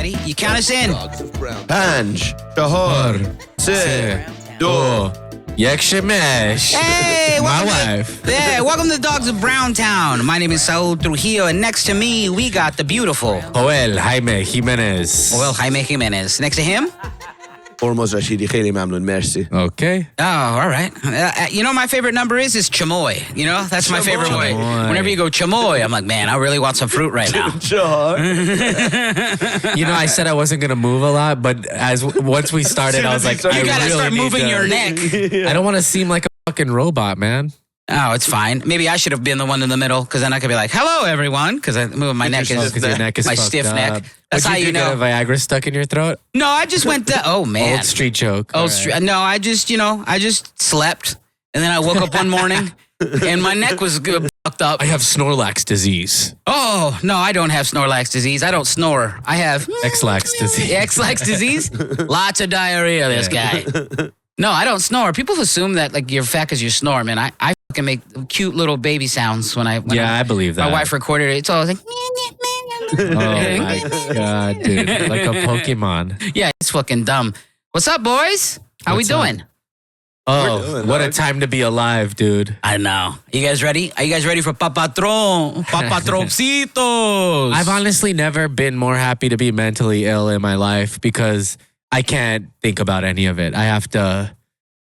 Ready? You count us in. Panj, Shahar, Se, Do. Yekshemesh. Hey, My wife. Welcome to the Dogs of Browntown. My name is Saul Trujillo, and next to me, we got the beautiful Jaime Jimenez. Jaime Jimenez. Next to him? Hormoz Rashidi, Kheli Mamnun, merci. Okay. Oh, all right. You know, my favorite number is chamoy. You know, that's my favorite way. Whenever you go chamoy, I'm like, man, I really want some fruit right now. Shahar. You know, I said I wasn't gonna move a lot, but once we started, I was like, You gotta start moving your neck. I don't want to seem like a fucking robot, man. Oh, it's fine. Maybe I should have been the one in the middle, because then I could be like, hello, everyone, because I move my neck. Because your neck is my fucked stiff up. neck. That's how you know. Get a Viagra stuck in your throat? No, I just went to, oh, man. Old street joke. No, I just slept, and then I woke up one morning, and my neck was fucked up. I have Snorlax disease. Oh, no, I don't have Snorlax disease. I don't snore. I have X-lax disease. X-lax disease? Lots of diarrhea, this guy. No, I don't snore. People assume that like you're fat because you snore, man. I fucking make cute little baby sounds when I believe that. My wife recorded it. So I was like, oh my God, dude. Like a Pokemon. Yeah, it's fucking dumb. What's up, boys? How we doing? Oh, what a time to be alive, dude. I know. You guys ready? Are you guys ready for Papatroncitos? I've honestly never been more happy to be mentally ill in my life because I can't think about any of it. I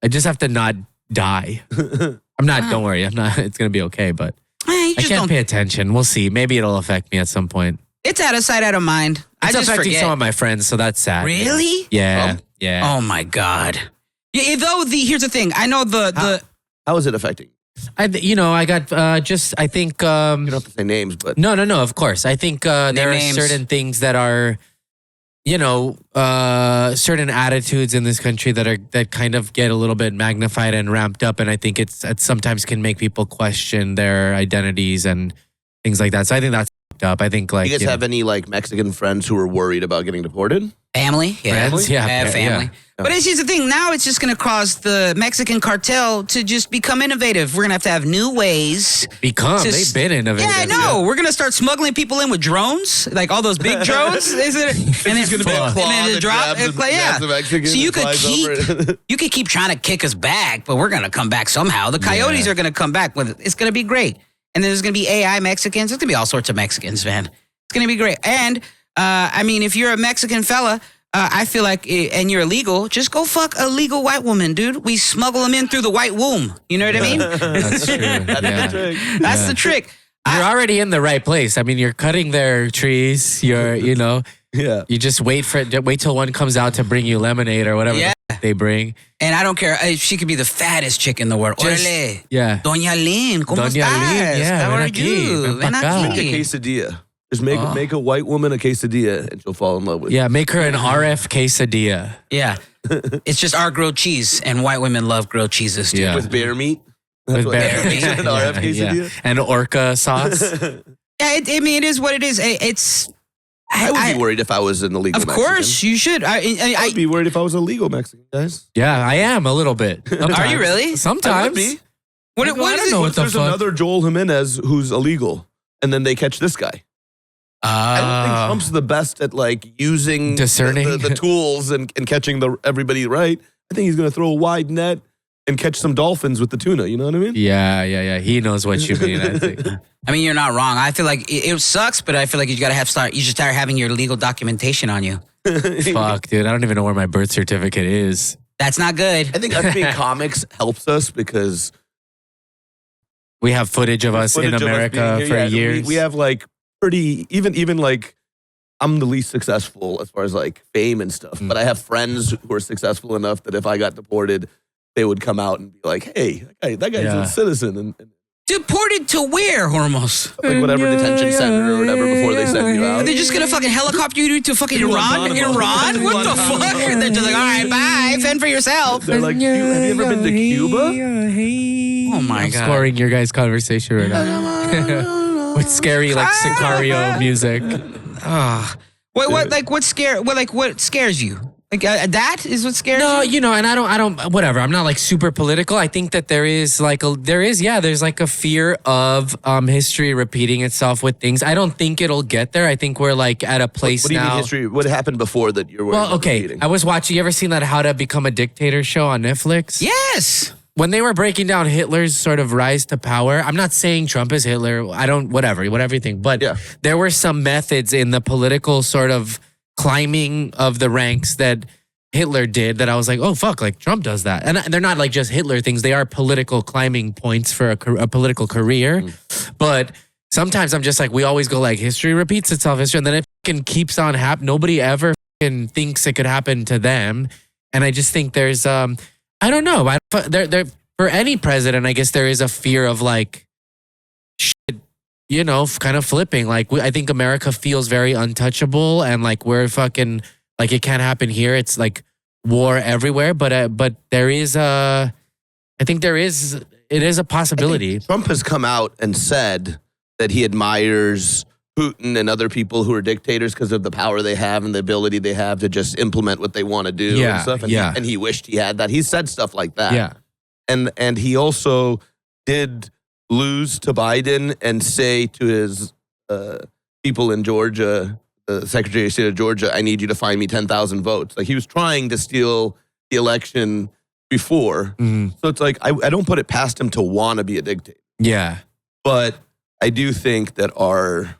just have to not die. I'm not, don't worry. I'm not, it's going to be okay, but I can't pay attention. We'll see. Maybe it'll affect me at some point. It's out of sight, out of mind. It's affecting some of my friends, so that's sad. Really? Yeah. Yeah. Oh my God. Yeah, here's the thing. I know How is it affecting? I got you don't have to say names, but No, of course. I think there are certain things that are, certain attitudes in this country that kind of get a little bit magnified and ramped up, and I think it sometimes can make people question their identities and things like that. So I think that's fucked up. I think like you guys have any like Mexican friends who are worried about getting deported? Family, friends, family. Yeah. But it's just the thing. Now it's just going to cause the Mexican cartel to just become innovative. We're going to have new ways. They've been innovative. Yeah, I know. We're going to start smuggling people in with drones, like all those big drones. And then it's going to be a claw and drop. So you could keep trying to kick us back, but we're going to come back somehow. The coyotes are going to come back. It's going to be great. And then there's going to be AI Mexicans. There's going to be all sorts of Mexicans, man. It's going to be great. And I mean, if you're a Mexican fella, I feel like, and you're illegal, just go fuck a legal white woman, dude. We smuggle them in through the white womb. You know what I mean? That's true. That's the trick. You're already in the right place. I mean, you're cutting their trees. You just wait till one comes out to bring you lemonade or whatever they bring. And I don't care. She could be the fattest chick in the world. Orale. Yeah. Doña Lynn, ¿cómo estás? How are you? Ven aquí. Make a quesadilla. Just make a white woman a quesadilla and she'll fall in love with you. Yeah, make her an RF quesadilla. Yeah. It's just our grilled cheese, and white women love grilled cheeses, dude. Yeah. With bear meat? With bear meat. An RF quesadilla? Yeah. And orca sauce. I mean, it is what it is. I would be worried if I was an illegal Mexican. Of course, you should. I would be worried if I was a legal Mexican, guys. Yeah, I am a little bit. Sometimes. Are you really? Sometimes. I would be. What if there's another Joel Jimenez who's illegal, and then they catch this guy? I don't think Trump's the best at like using discerning the tools and catching everybody right. I think he's going to throw a wide net and catch some dolphins with the tuna. You know what I mean? Yeah. He knows what you mean, I think. I mean, you're not wrong. I feel like it sucks, but I feel like you should start having your legal documentation on you. Fuck, dude. I don't even know where my birth certificate is. That's not good. I think us being comics helps us because we have footage of us in America for years. We have like pretty, even like, I'm the least successful as far as like fame and stuff, but I have friends who are successful enough that if I got deported, they would come out and be like, hey, that guy's a citizen. And deported to where, Hormoz? Like whatever detention center or whatever before they send you out. Are they just going to fucking helicopter you to fucking Iran? Iran? What the fuck? And they're just like, all right, bye, fend for yourself. They're like, have you ever been to Cuba? Oh my God. I'm scoring your guys' conversation right now. With scary like Sicario music. What scares you? Like that is what scares you? No, and I don't, whatever. I'm not like super political. I think that there's like a fear of history repeating itself with things. I don't think it'll get there. I think we're like at a place now. What do you mean history? What happened before that you're worried about repeating? I was watching, you ever seen that How to Become a Dictator show on Netflix? Yes. When they were breaking down Hitler's sort of rise to power, I'm not saying Trump is Hitler. Whatever you think. But there were some methods in the political sort of climbing of the ranks that Hitler did that I was like, oh, fuck, like Trump does that. And they're not like just Hitler things. They are political climbing points for a political career. But sometimes I'm just like, we always go like, history repeats itself. And then it keeps on happening. Nobody ever thinks it could happen to them. And I just think there's, I don't know. There for any president, I guess there is a fear of like, shit, you know, kind of flipping. Like, I think America feels very untouchable and like we're fucking, like it can't happen here. It's like war everywhere. But there is it is a possibility. Trump has come out and said that he admires Putin and other people who are dictators because of the power they have and the ability they have to just implement what they want to do and stuff. And he wished he had that. He said stuff like that. Yeah. And he also did lose to Biden and say to his people in Georgia, the Secretary of State of Georgia, I need you to find me 10,000 votes. Like he was trying to steal the election before. So it's like, I don't put it past him to want to be a dictator. Yeah. But I do think that our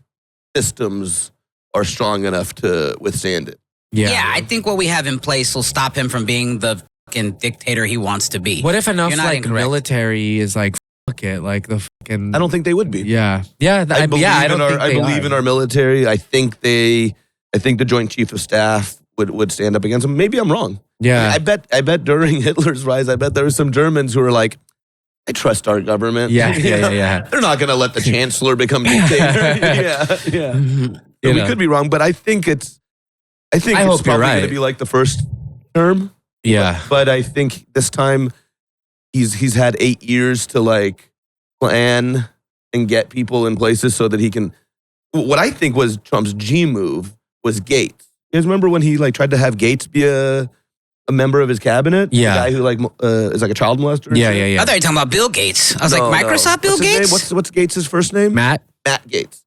systems are strong enough to withstand it. Yeah, I think what we have in place will stop him from being the fucking dictator he wants to be. What if enough like military is like, fuck it, like the fucking... I don't think they would be. Yeah. I believe in our military. I think the Joint Chief of Staff would stand up against them. Maybe I'm wrong. Yeah. I bet during Hitler's rise, I bet there were some Germans who were like, I trust our government. Yeah. They're not going to let the chancellor become dictator. We could be wrong, but I think it's probably going to be like the first term. Yeah. But I think this time he's had 8 years to like plan and get people in places so that he can. What I think was Trump's G move was Gates. You guys remember when he like tried to have Gates be a member of his cabinet? Yeah. The guy who like is like a child molester? Yeah. I thought you were talking about Bill Gates. I was like, Microsoft Bill Gates? What's Gates' first name? Matt Gates.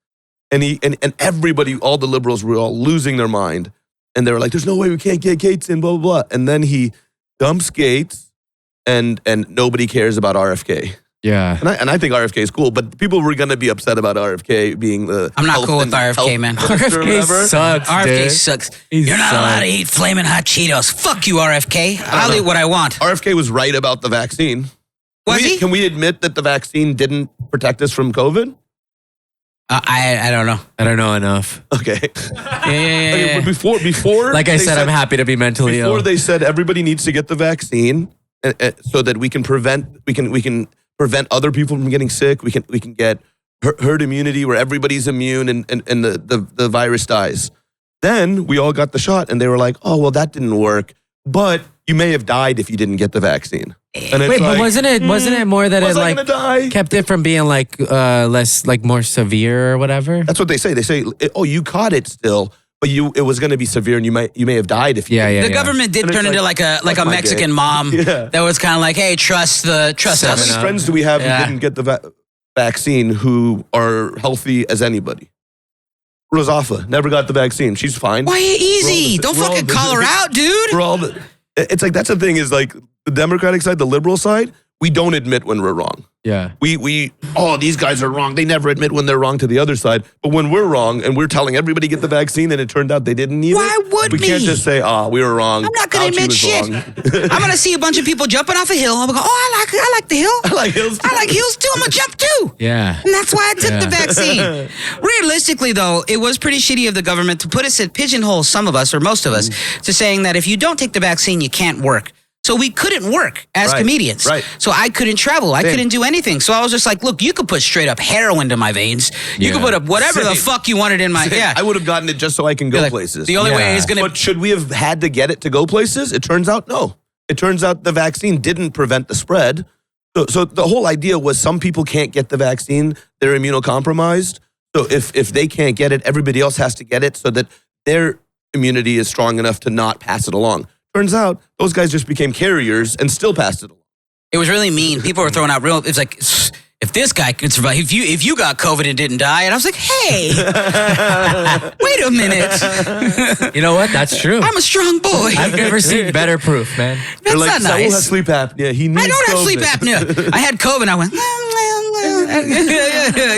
And everybody, all the liberals were all losing their mind. And they were like, there's no way we can't get Gates in, blah, blah, blah. And then he dumps Gates and nobody cares about RFK. Yeah. And I think RFK is cool, but people were going to be upset about RFK being the... I'm not cool with RFK, man. RFK sucks, RFK dude. sucks. You're not allowed to eat flaming hot Cheetos. Fuck you, RFK. I'll eat what I want. RFK was right about the vaccine. Was he? Can we admit that the vaccine didn't protect us from COVID? I don't know. I don't know enough. Okay. Yeah. Okay, but before, like I said, I'm happy to be mentally ill. Before they said everybody needs to get the vaccine so that we can prevent other people from getting sick. We can get herd immunity where everybody's immune and the virus dies. Then we all got the shot and they were like, oh, well, that didn't work. But you may have died if you didn't get the vaccine. And wait, but wasn't it more that it like kept it from being like less like more severe or whatever? That's what they say. They say, oh, you caught it still, but it was going to be severe and you may have died if you. Yeah. The government did turn into like a Mexican mom that was kind of like, hey, trust us. How many friends do we have who didn't get the vaccine who are healthy as anybody? Rosafa never got the vaccine. She's fine. Why easy? Don't fucking call her out, dude. It's like that's the thing is like the Democratic side, the liberal side, we don't admit when we're wrong. Yeah. These guys are wrong. They never admit when they're wrong to the other side. But when we're wrong and we're telling everybody get the vaccine and it turned out they didn't need it. Why would we can't just say, we were wrong. I'm not going to admit shit. I'm going to see a bunch of people jumping off a hill. I'm going to go, I like the hill. I like hills too. I like hills too. I'm going to jump too. Yeah. And that's why I took the vaccine. Realistically, though, it was pretty shitty of the government to put us at pigeonhole, some of us or most of us, to saying that if you don't take the vaccine, you can't work. So we couldn't work as comedians. Right. So I couldn't travel. I couldn't do anything. So I was just like, look, you could put straight up heroin to my veins. You could put up whatever the fuck you wanted in my... Yeah. I would have gotten it just so I can go places. The only way is going to... But should we have had to get it to go places? It turns out, no. It turns out the vaccine didn't prevent the spread. So the whole idea was some people can't get the vaccine. They're immunocompromised. So if they can't get it, everybody else has to get it so that they're immunity is strong enough to not pass it along. Turns out those guys just became carriers and still passed it along. It was really mean. People were throwing out it's like, if this guy could survive, if you got COVID and didn't die, and I was like, hey, wait a minute. You know what? That's true. I'm a strong boy. I've never seen better proof, man. That's like, not Saul nice. has sleep apnea. He needs I don't have COVID. sleep apnea. I had COVID and I went,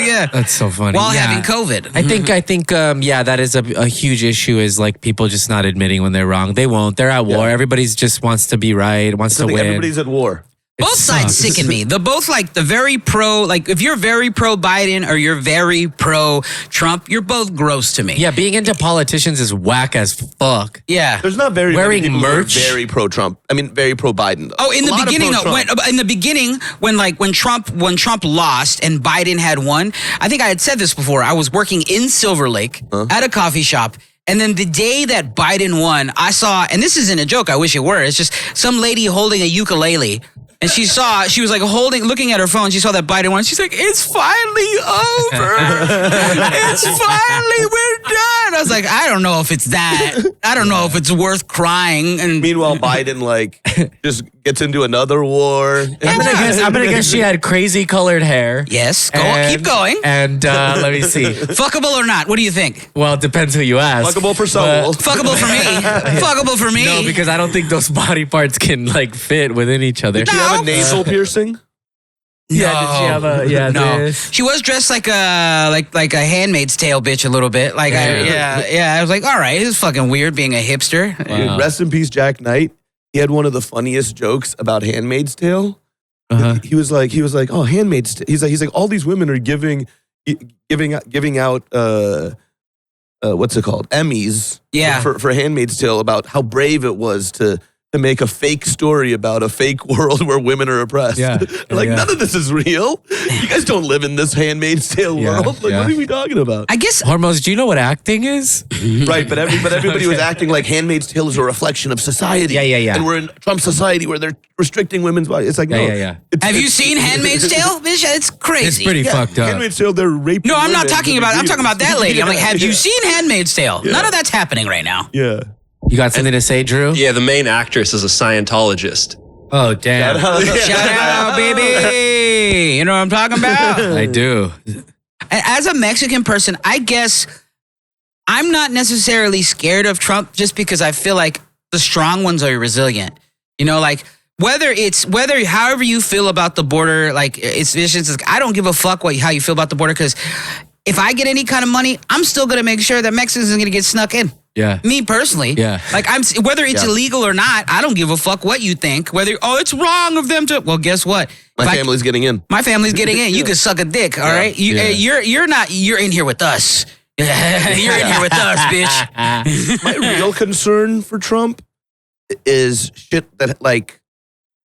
yeah. That's so funny. While having COVID. I think, that is a huge issue is like people just not admitting when they're wrong. They won't. They're at war. Everybody's just wants to be right, wants to win. Everybody's at war. Both sides sicken me. The both like the very pro, like if you're very pro Biden or you're very pro Trump, you're both gross to me. Yeah, being into politicians is whack as fuck. Yeah. There's not very wearing many people merch. Who are very pro Trump. I mean, very pro Biden. Though. Oh, in the beginning, when Trump lost and Biden had won, I think I had said this before. I was working in Silver Lake at a coffee shop. And then the day that Biden won, I saw, and this isn't a joke, I wish it were, it's just some lady holding a ukulele. And she was like looking at her phone. She saw that Biden won. She's like, it's finally over. It's finally, we're done. I was like, I don't know if it's that. I don't know if it's worth crying. And meanwhile, Biden just gets into another war. I'm gonna guess she had crazy colored hair. Yes, keep going. And let me see. Fuckable or not? What do you think? Well, it depends who you ask. Fuckable for Saul. Fuckable for me. Fuckable for me. No, because I don't think those body parts can fit within each other. Did she have a nasal piercing? Yeah, did she have a no. this? She was dressed like a Handmaid's Tale bitch a little bit. I was like, all right, this is fucking weird being a hipster. Wow. Dude, rest in peace, Jack Knight. He had one of the funniest jokes about Handmaid's Tale. He was like, oh, Handmaid's Tale. He's like, all these women are giving out what's it called? Emmys. Yeah. For Handmaid's Tale about how brave it was to make a fake story about a fake world where women are oppressed. Yeah. None of this is real. You guys don't live in this Handmaid's Tale world. What are we talking about? I guess Hormoz, do you know what acting is? Right, but everybody was acting like Handmaid's Tale is a reflection of society. Yeah. And we're in Trump society where they're restricting women's bodies. It's like, no. Have you seen Handmaid's Tale? Bitch, it's crazy. It's pretty fucked up. Handmaid's Tale, they're raping No, I'm not women talking in the about. I'm talking about that lady. I'm like, have you seen Handmaid's Tale? Yeah. None of that's happening right now. Yeah. You got something to say, Drew? Yeah, the main actress is a Scientologist. Oh, damn. Shout out, baby. You know what I'm talking about? I do. As a Mexican person, I guess I'm not necessarily scared of Trump just because I feel like the strong ones are resilient. You know, like whether however you feel about the border, like it's I don't give a fuck how you feel about the border, because if I get any kind of money, I'm still going to make sure that Mexicans are going to get snuck in. Yeah. Me personally. Yeah. Like whether it's illegal or not, I don't give a fuck what you think. It's wrong of them to. Well, guess what? My family's getting in. My family's getting in. You can suck a dick. All right. You're not. You're in here with us. You're in here with us, bitch. My real concern for Trump is shit that like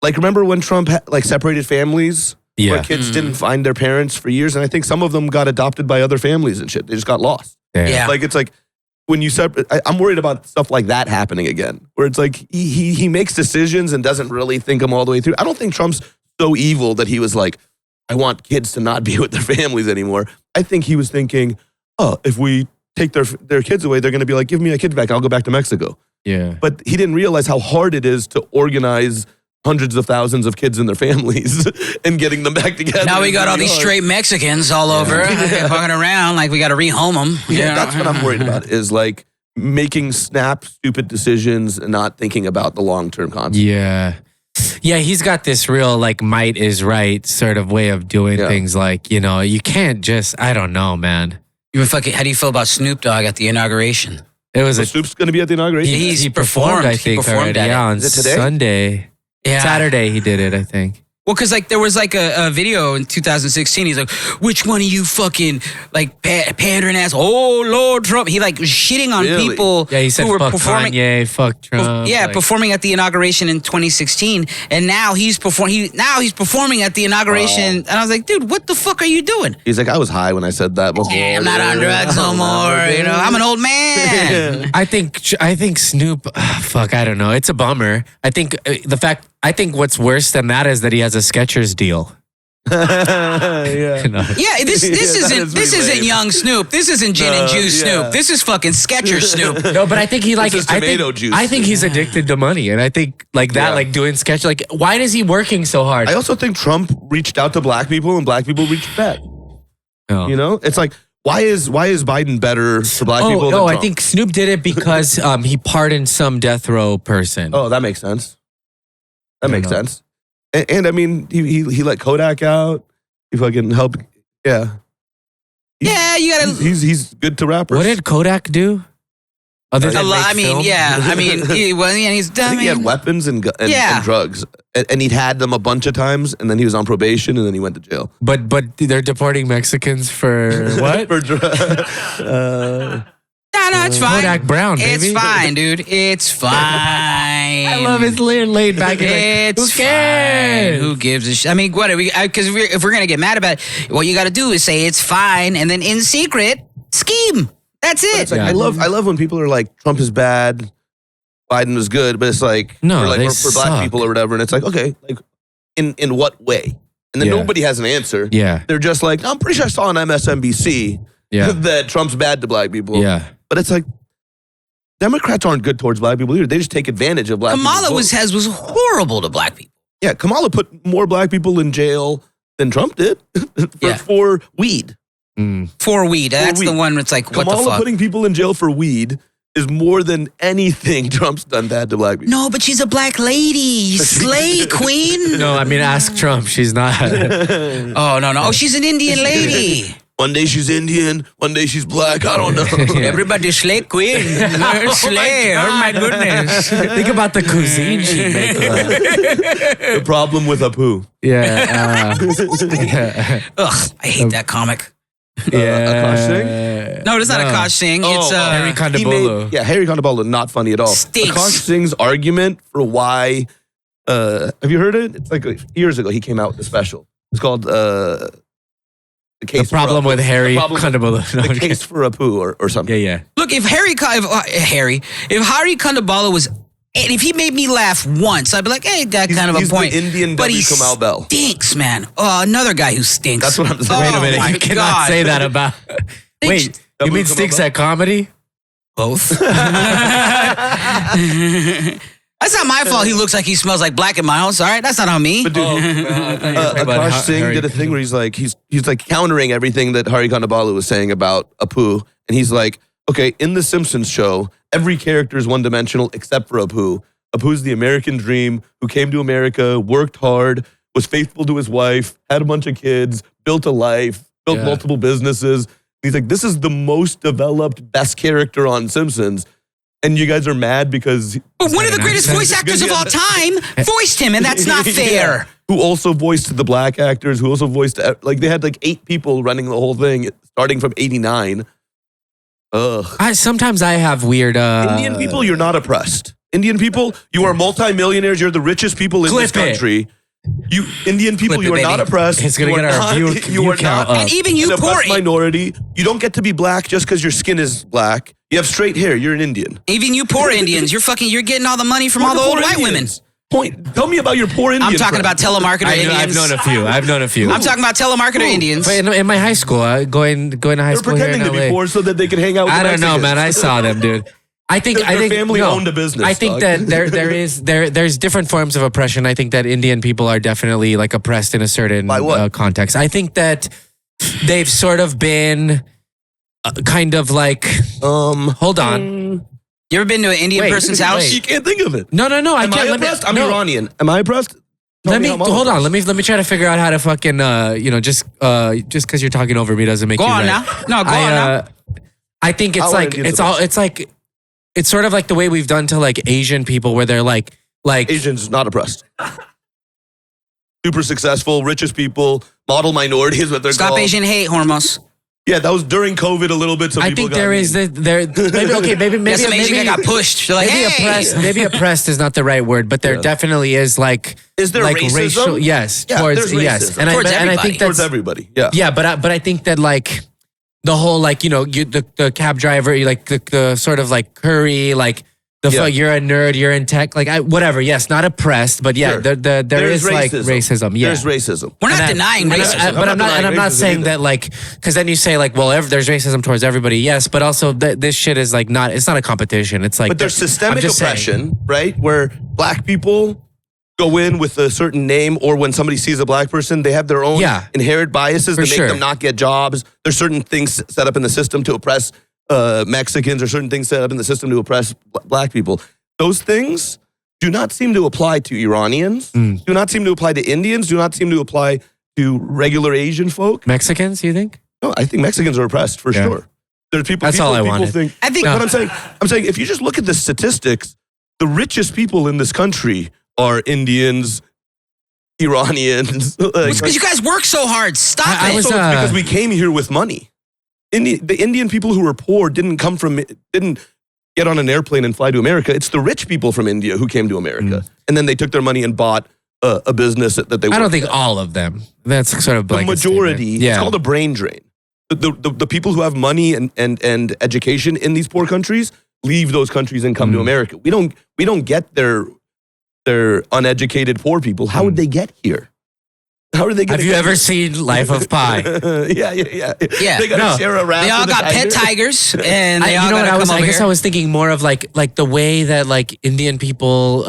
remember when Trump separated families? Yeah. Where kids didn't find their parents for years, and I think some of them got adopted by other families and shit. They just got lost. Yeah. It's like when you separate. I'm worried about stuff like that happening again, where it's like he makes decisions and doesn't really think them all the way through. I don't think Trump's so evil that he was like, I want kids to not be with their families anymore. I think he was thinking, oh, if we take their kids away, they're going to be like, give me a kid back, I'll go back to Mexico. Yeah. But he didn't realize how hard it is to organize hundreds of thousands of kids and their families and getting them back together. Now we got all these straight Mexicans all over fucking around like we got to rehome them. Yeah, that's what I'm worried about, is like making stupid decisions and not thinking about the long-term consequences. Yeah. Yeah, he's got this real like might is right sort of way of doing things. Like, you know, you can't just, I don't know, man. How do you feel about Snoop Dogg at the inauguration? It was Snoop's going to be at the inauguration? He performed, I think, already. Yeah, on Sunday. Yeah. Saturday he did it, I think. Well, because there was a video in 2016. He's like, which one of you fucking pandering ass? Oh, Lord Trump. He was shitting on people he said, who were fuck performing. Kanye, fuck Trump. Performing at the inauguration in 2016, and now he's performing at the inauguration. And I was like, dude, what the fuck are you doing? He's like, I was high when I said that before. Yeah, I'm not on drugs no more. You know, I'm an old man. I think Snoop. I don't know. It's a bummer. I think what's worse than that is that he has a Skechers deal. Yeah. Yeah, this isn't young Snoop. This isn't gin and juice Snoop. This is fucking Skechers Snoop. No, but I think he like This is tomato juice. I think he's addicted to money, and I think like that, like doing sketch. Like, why is he working so hard? I also think Trump reached out to black people and black people reached back. Oh. You know, it's like why is Biden better for black people? Than Trump? I think Snoop did it because he pardoned some death row person. Oh, that makes sense. That makes sense. And I mean, he let Kodak out. He fucking helped. Yeah. Yeah, you gotta. He's good to rappers. What did Kodak do? Other than I mean, film? yeah. I mean, he's done. I think he had weapons and drugs, and he'd had them a bunch of times, and then he was on probation, and then he went to jail. But they're deporting Mexicans for what? For drugs. No, it's fine. Kodak Brown, baby. It's fine, dude. It's fine. I love his laid back. It's who cares? Fine. Who gives a shit? I mean, what? Because if we're gonna get mad about it, what you got to do is say it's fine, and then in secret scheme. That's it. It's like, I love when people are like, Trump is bad, Biden was good, but it's like, no, for black people or whatever, and it's like, okay, like in what way? And then nobody has an answer. Yeah, they're just like, I'm pretty sure I saw on MSNBC that Trump's bad to black people. Yeah, but it's like, Democrats aren't good towards black people either. They just take advantage of black people. Kamala was horrible to black people. Yeah, Kamala put more black people in jail than Trump did for weed. For weed. That's the one that's like, what Kamala the fuck? Putting people in jail for weed is more than anything Trump's done bad to black people. No, but she's a black lady. Slay queen. No, I mean, ask Trump. She's not. Oh, no. Oh, she's an Indian lady. One day she's Indian, one day she's black. I don't know. Everybody slay queen. Slay. Oh my goodness. Think about the cuisine she makes. The problem with Apu. Yeah. Ugh, I hate that comic. Akash Singh? No, it's not Akash Singh. It's Harry Kondabolu. Harry Kondabolu, not funny at all. Stinks. Akash Singh's argument for why, have you heard it? It's like years ago he came out with a special. It's called The Problem with Harry Kondabolu. The Case for Apu or something. Yeah. Look, if Harry Kondabolu was, and if he made me laugh once, I'd be like, hey, got kind of a point. The Indian but he Kamal Bell. Stinks, man. Oh, another guy who stinks. That's what I'm saying. Wait a minute, you cannot say that about. Wait, you mean stinks at comedy? Both. That's not my fault. He looks like he smells like black in my house. All right, that's not on me. But dude, Akash Singh did a thing where he's like countering everything that Hari Kondabolu was saying about Apu, and he's like, okay, in the Simpsons show, every character is one-dimensional except for Apu. Apu's the American dream who came to America, worked hard, was faithful to his wife, had a bunch of kids, built a life, built multiple businesses. He's like, this is the most developed, best character on Simpsons. And you guys are mad because... But one of the greatest voice actors of all time voiced him, and that's not fair. Yeah. Who also voiced the black actors, who also voiced... Like, they had like 8 people running the whole thing, starting from 89. Ugh. Sometimes I have weird... Indian people, you're not oppressed. Indian people, you are multimillionaires. You're the richest people in this country. You Indian people, you are not oppressed. It's going to get our view count up. And even you poor... minority, you don't get to be black just because your skin is black. You have straight hair. You're an Indian. Even you poor Indians, you're getting all the money from all the old white women. Tell me about your poor Indian. I'm talking about telemarketer Indians. I've known a few. I'm talking about telemarketer Indians. In my high school, going to high school here in LA. They're pretending to be poor so that they can hang out with I don't Mexicans. know, man. I saw them, dude. I think family owned a business. I think that there's different forms of oppression. I think that Indian people are definitely like oppressed in a certain context. I think that they've sort of been kind of like hold on. You ever been to an Indian person's house? You can't think of it. No. Am I oppressed? I'm Iranian. Am I oppressed? Hold on. Let me try to figure out how to fucking just because you're talking over me doesn't make go you on right. now. Go on now. I think it's sort of like the way we've done to like Asian people where they're like Asians not oppressed. Super successful, richest people, model minority is what they're called. Stop Asian hate, Hormoz. Yeah, that was during COVID a little bit. So I think there is maybe some Asian guy got pushed. They're like, maybe oppressed is not the right word, but there definitely is like. Is there like racism? Racial, yes, towards yes, and I think that's towards everybody. Yeah, yeah, but I think that like the whole like the cab driver, like the sort of like curry like You're a nerd, you're in tech, like whatever. Yes, not oppressed, but yeah, Sure. there is racism. Like racism. Yeah, there's racism. We're not denying racism. But I'm not saying that like, because then you say like, well, there's racism towards everybody. Yes, but also this shit is like it's not a competition. It's like, but there's systemic oppression, right? Where black people go in with a certain name, or when somebody sees a black person, they have their own inherent biases that make them not get jobs. There's certain things set up in the system to oppress Mexicans, or certain things set up in the system to oppress black people. Those things do not seem to apply to Iranians, do not seem to apply to Indians, do not seem to apply to regular Asian folk. Mexicans, you think? No, I think Mexicans are oppressed for sure. There's people. That's all I wanted. I think. But I'm saying, if you just look at the statistics, the richest people in this country are Indians, Iranians. It's because you guys work so hard. Stop it. It's because we came here with money. The Indian people who were poor didn't get on an airplane and fly to America. It's the rich people from India who came to America. And then they took their money and bought a business that they I don't think all of them. That's sort of the majority. It's called a brain drain. The people who have money and education in these poor countries leave those countries and come to America. We don't get their uneducated poor people. How would they get here? How are they going to Have you ever seen Life of Pi? Yeah. They got to share a rat. They all got pet tigers, and they all got to come over I guess here. I was thinking more of like the way that like Indian people,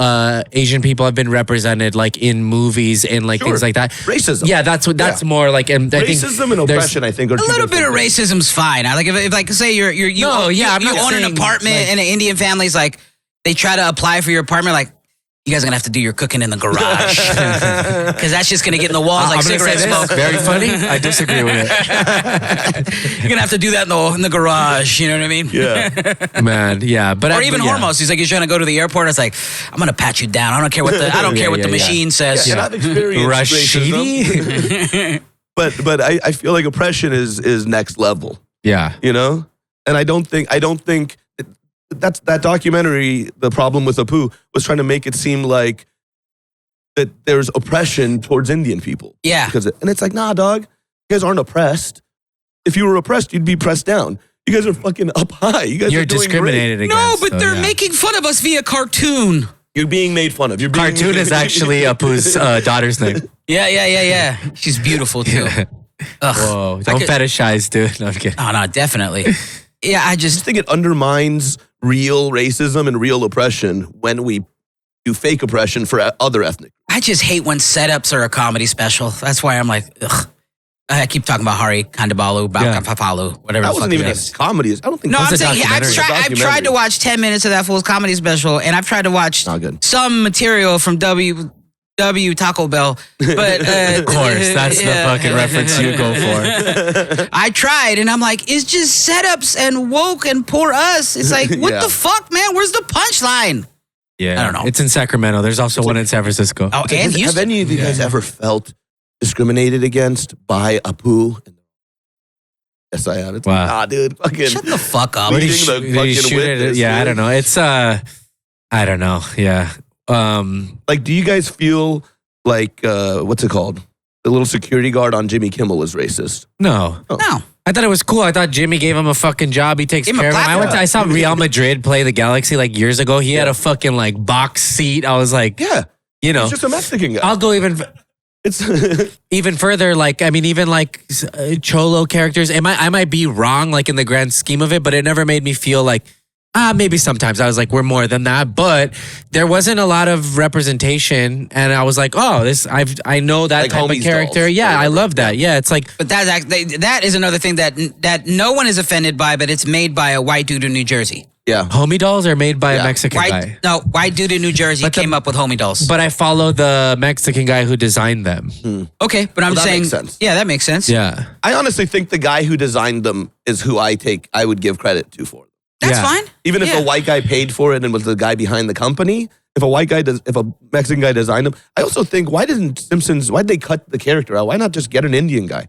Asian people have been represented like in movies and like things like that. Racism. Yeah, that's more like. And I racism and oppression, I think, are a little bit of racism's fine. Like if like say you own an apartment and an Indian family's like they try to apply for your apartment like. You guys are going to have to do your cooking in the garage. Because that's just going to get in the walls like cigarette smoke. Very funny. I disagree with it. You're going to have to do that in the garage. You know what I mean? Yeah. Man, yeah. Or even Hormoz. He's like, you're trying to go to the airport. It's like, I'm going to pat you down. I don't care what the machine says. Yeah, I've experienced Rashidi? But I feel like oppression is next level. Yeah. You know? And I don't think that documentary, The Problem with Apu, was trying to make it seem like that there's oppression towards Indian people. Yeah. And it's like, nah, dog, you guys aren't oppressed. If you were oppressed, you'd be pressed down. You guys are fucking up high. You're discriminated against. No, but they're making fun of us via cartoon. You're being made fun of. Cartoon is actually Apu's daughter's name. Yeah. She's beautiful too. Whoa, don't fetishize, dude. No, I'm kidding. Oh, no, definitely. Yeah, I just think it undermines real racism and real oppression when we do fake oppression for other ethnic. I just hate when setups are a comedy special. That's why I'm like, ugh. I keep talking about Hari Kandabalu, Papalu, whatever. That wasn't even a comedy. I don't think. No, I'm saying I've tried to watch 10 minutes of that fool's comedy special, and I've tried to watch some material from W Taco Bell, but of course that's the fucking reference you go for. I tried, and I'm like, it's just setups and woke and poor us. It's like, what the fuck, man? Where's the punchline? Yeah, I don't know. It's in Sacramento. There's also one in San Francisco. Oh, and have any of you guys ever felt discriminated against by Apu? Yes, I have. Wow, dude, fucking shut the fuck up. Did he shoot it? Yeah, I don't know. It's I don't know. Yeah. Like, do you guys feel like what's it called? The little security guard on Jimmy Kimmel was racist? No. I thought it was cool. I thought Jimmy gave him a fucking job. He takes care of him. I saw Real Madrid play the Galaxy like years ago. He had a fucking like box seat. I was like, you know, he's just a Mexican guy. I'll go even further. Like, I mean, even like Cholo characters. I might be wrong, like in the grand scheme of it, but it never made me feel like. Maybe sometimes I was like, we're more than that, but there wasn't a lot of representation, and I was like, oh, I know that like type of character. Dolls, I love that. Yeah, it's like, but that is another thing that no one is offended by, but it's made by a white dude in New Jersey. Yeah, homie dolls are made by a Mexican guy. No, white dude in New Jersey came up with homie dolls. But I follow the Mexican guy who designed them. Okay, but I'm saying, makes sense. Yeah, that makes sense. Yeah, I honestly think the guy who designed them is who I would give credit to for them. That's fine. Even if a white guy paid for it and was the guy behind the company, if a Mexican guy designed them, I also think, why'd they cut the character out? Why not just get an Indian guy?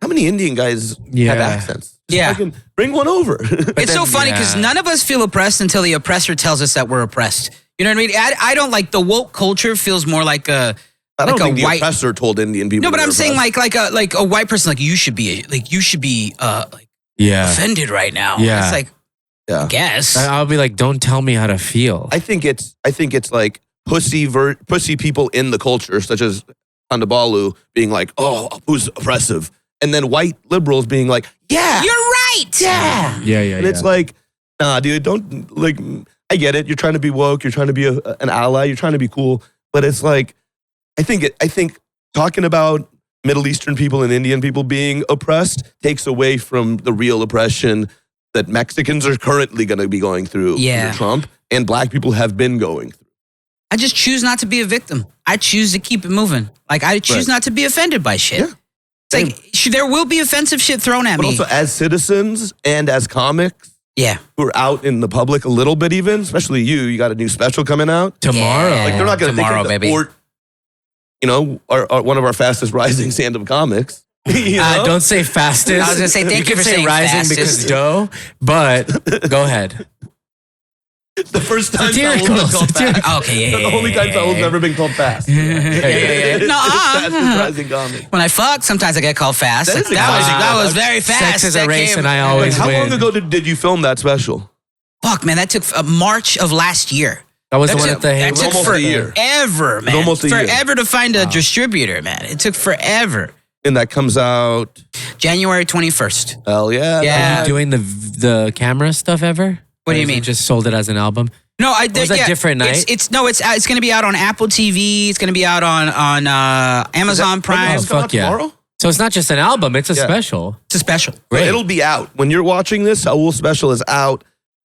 How many Indian guys have accents? Just bring one over. It's so funny because none of us feel oppressed until the oppressor tells us that we're oppressed. You know what I mean? I don't like the woke culture feels more like a. I don't think the oppressor told Indian people. No, but I'm saying like a white person, like you should be offended right now. Yeah. It's like. Yeah. I guess. I'll be like, don't tell me how to feel. I think it's like pussy people in the culture, such as Kandabalu being like, oh, who's oppressive? And then white liberals being like, yeah. You're right. Yeah. Yeah. And it's like, nah, dude, don't, like, I get it. You're trying to be woke. You're trying to be an ally. You're trying to be cool. But it's like, I think talking about Middle Eastern people and Indian people being oppressed takes away from the real oppression that Mexicans are currently going to be going through under Trump and black people have been going through. I just choose not to be a victim. I choose to keep it moving. Like, I choose not to be offended by shit. Yeah. It's like, there will be offensive shit thrown at me. But also as citizens and as comics, who are out in the public a little bit even, especially you got a new special coming out. Tomorrow. Like, they're not going to think baby. Or, you know, our one of our fastest rising stand-up comics. You know? Don't say fastest. I was going to say, thank you for say saying rising fastest. because dough, but go ahead. The first time Satiricals. Saul's been called fast. Okay, The only time Saul's ever been called fast. No, Fastest rising comic. when I fuck, sometimes I get called fast. That is That was very fast. Sex is a That race came- and I always How win. long ago did you film that special? Fuck, man, that took March of last year. That was the That one took- at the that took almost a year. forever, man. almost a year. Forever to find a distributor, man. It took forever. And that comes out, January 21st. hell yeah. Yeah. Are you doing the camera stuff ever? What do you Or is it mean? just sold it as an album? No, was a different night? It's going to be out on Apple TV. It's going to be out on Amazon Prime. Oh, fuck yeah. Tomorrow? So it's not just an album, it's a special. It's a special. Great. It'll be out. When you're watching this, Saul special is out.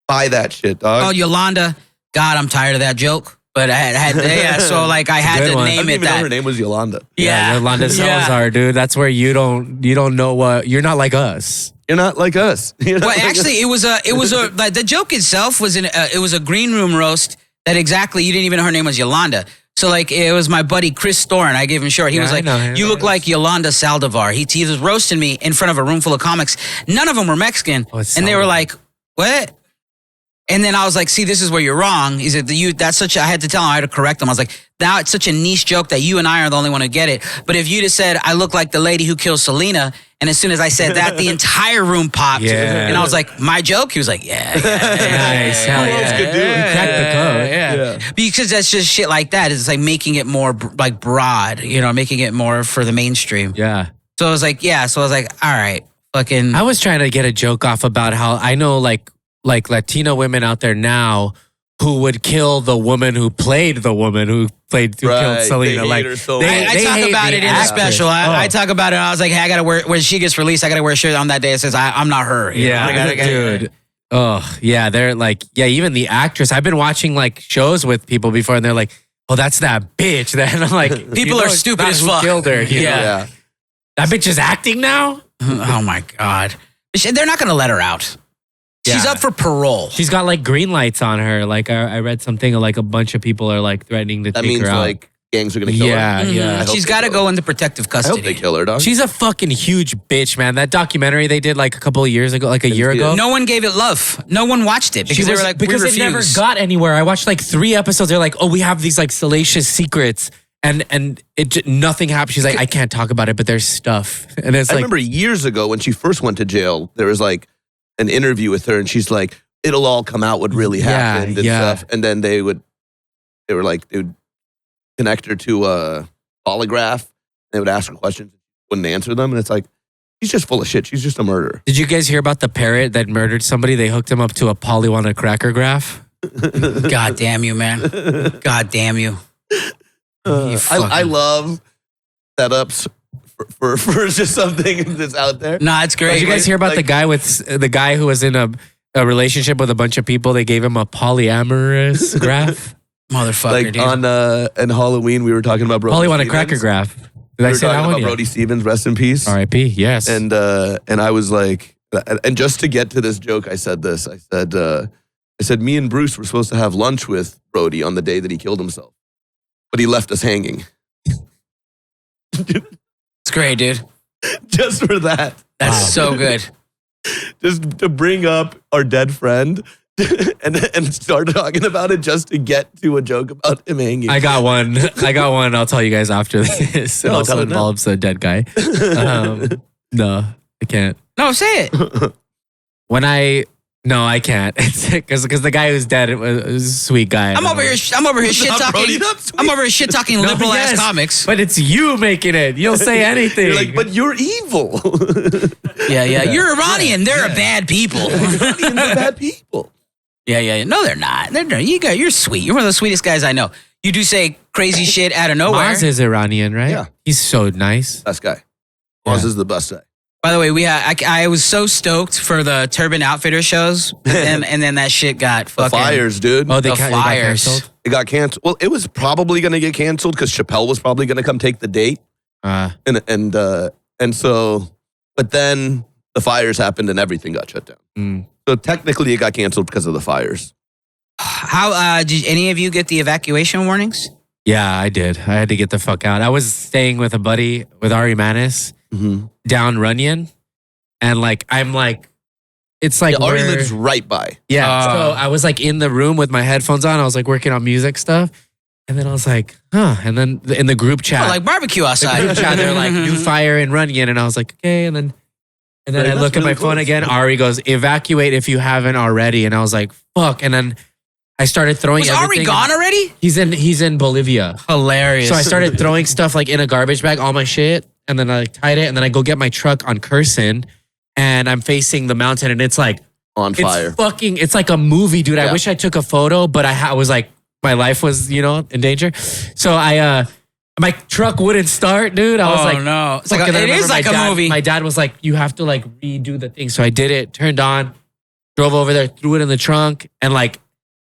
Buy that shit, Oh, dog. Yolanda. God, I'm tired of that joke. But I had so like I had good to one. I name didn't it even know that. her name was Yolanda. Yeah. Yolanda Salazar, dude. That's where you don't know what you're not like us. You're not like us. You're not Well, like actually, us. like the joke itself was it was a green room roast that exactly you didn't even know her name was Yolanda. So like it was my buddy Chris Thorne. I gave him short. He was I like, know him. "You look like Yolanda Saldivar." He was roasting me in front of a room full of comics. None of them were Mexican, Oh, it's and they were Saldivar. like, "What?" And then I was like, "See, this is where you're wrong." He said, "That's such." I had to tell him. I had to correct him. I was like, "Now it's such a niche joke that you and I are the only one to get it." But if you just said, "I look like the lady who killed Selena," and as soon as I said that, the entire room popped. Yeah. And I was like, "My joke?" He was like, "Yeah." Nice. Hell Who else yeah. could do it? You cracked the code. Yeah. Because that's just shit like that. It's like making it more like broad, making it more for the mainstream. Yeah. So I was like, all right, fucking. I was trying to get a joke off about how I know like Latino women out there now who would kill the woman who played who killed Selena. They Like hate her so they- much. I they talk hate about the it in the actress. special. I talk about it. I was like, hey, I gotta wear when she gets released. I gotta wear a shirt on that day. It says I'm not her. You know? Yeah, I gotta- dude. Oh, yeah. They're like, even the actress. I've been watching like shows with people before, and they're like, "Oh, that's that bitch." Then I'm like, People are stupid as fuck. Killed her. you know? Yeah. That bitch is acting now. Oh my god, they're not gonna let her out. She's Yeah. up for parole. She's got like green lights on her. Like I read something like a bunch of people are like threatening to That take means her out. like gangs are going to kill Yeah, her. yeah. I hope She's they got to kill go into protective I custody. hope they kill her, dog. She's a fucking huge bitch, man. That documentary they did like a couple of years ago, like a year see it. ago. No one gave it love. No one watched it because She they was- were like, because we it never refuse. got anywhere. I watched like 3 episodes. They're like, "Oh, we have these like salacious secrets," and nothing happened. She's like, "I can't talk about it, but there's stuff." And it's I like, remember years ago when she first went to jail, there was like an interview with her and she's like, it'll all come out what really happened and stuff. And then they would connect her to a polygraph. They would ask her questions. Wouldn't answer them. And it's like, she's just full of shit. She's just a murderer. did you guys hear about the parrot that murdered somebody? They hooked him up to a polywana cracker graph. God damn you, man. God damn you. You fucking- I love setups for just something that's out there. Nah, it's great. Did you guys hear about Like- the guy who was in a relationship with a bunch of people? They gave him a polyamorous graph. Motherfucker, Like dude. on Halloween, we were talking about Brody Polywana Stevens. cracker graph. Did We I were say that talking one? about Yeah. Brody Stevens, rest in peace. R.I.P. Yes. And I was like, and just to get to this joke, I said this. I said, me and Bruce were supposed to have lunch with Brody on the day that he killed himself, but he left us hanging. It's great, dude. Just for that, That's so good. just to bring up our dead friend and start talking about it just to get to a joke about him hanging. I got one. I'll tell you guys after this. It No, also tell it now. involves a dead guy. No, I can't. No, say it. When I No, I can't. It's because the guy who's dead was a sweet guy. I'm over here shit talking. I'm over here shit talking liberal ass comics. But it's you making it. You'll say anything. You're like, but you're evil. Yeah. You're Iranian. They're bad people. Iranians are bad people. Yeah. No, they're not. You're sweet. You're one of the sweetest guys I know. You do say crazy shit out of nowhere. Maz is Iranian, right? Yeah. He's so nice. Best guy. Maz is the best guy. By the way, I was so stoked for the Turban Outfitter shows, and then that shit got fucking... The fires, dude. Oh, the fires. It got canceled. Well, it was probably going to get canceled because Chappelle was probably going to come take the date. And so, but then the fires happened and everything got shut down. So technically it got canceled because of the fires. How did any of you get the evacuation warnings? Yeah, I did. I had to get the fuck out. I was staying with a buddy, with Ari Manis, down Runyon. And it's like Ari lives right by. Yeah. So I was like in the room with my headphones on. I was like working on music stuff. And then I was like, And then in the group chat. Like barbecue outside. The group chat, they're like, new fire in Runyon. And I was like, okay. And then I look at my phone again. Ari goes, evacuate if you haven't already. And I was like, fuck. And then I started throwing everything. Was Ari gone already? He's in Bolivia. Hilarious. So I started throwing stuff like in a garbage bag, all my shit. And then I tied it. And then I go get my truck on Curson. And I'm facing the mountain. And it's like, on fire. It's like a movie, dude. Yeah. I wish I took a photo, but I was like, my life was, in danger. So my truck wouldn't start, dude. I was like, no. It's like it is like a movie. My dad was like, you have to like redo the thing. So I did it, turned on, drove over there, threw it in the trunk. And like,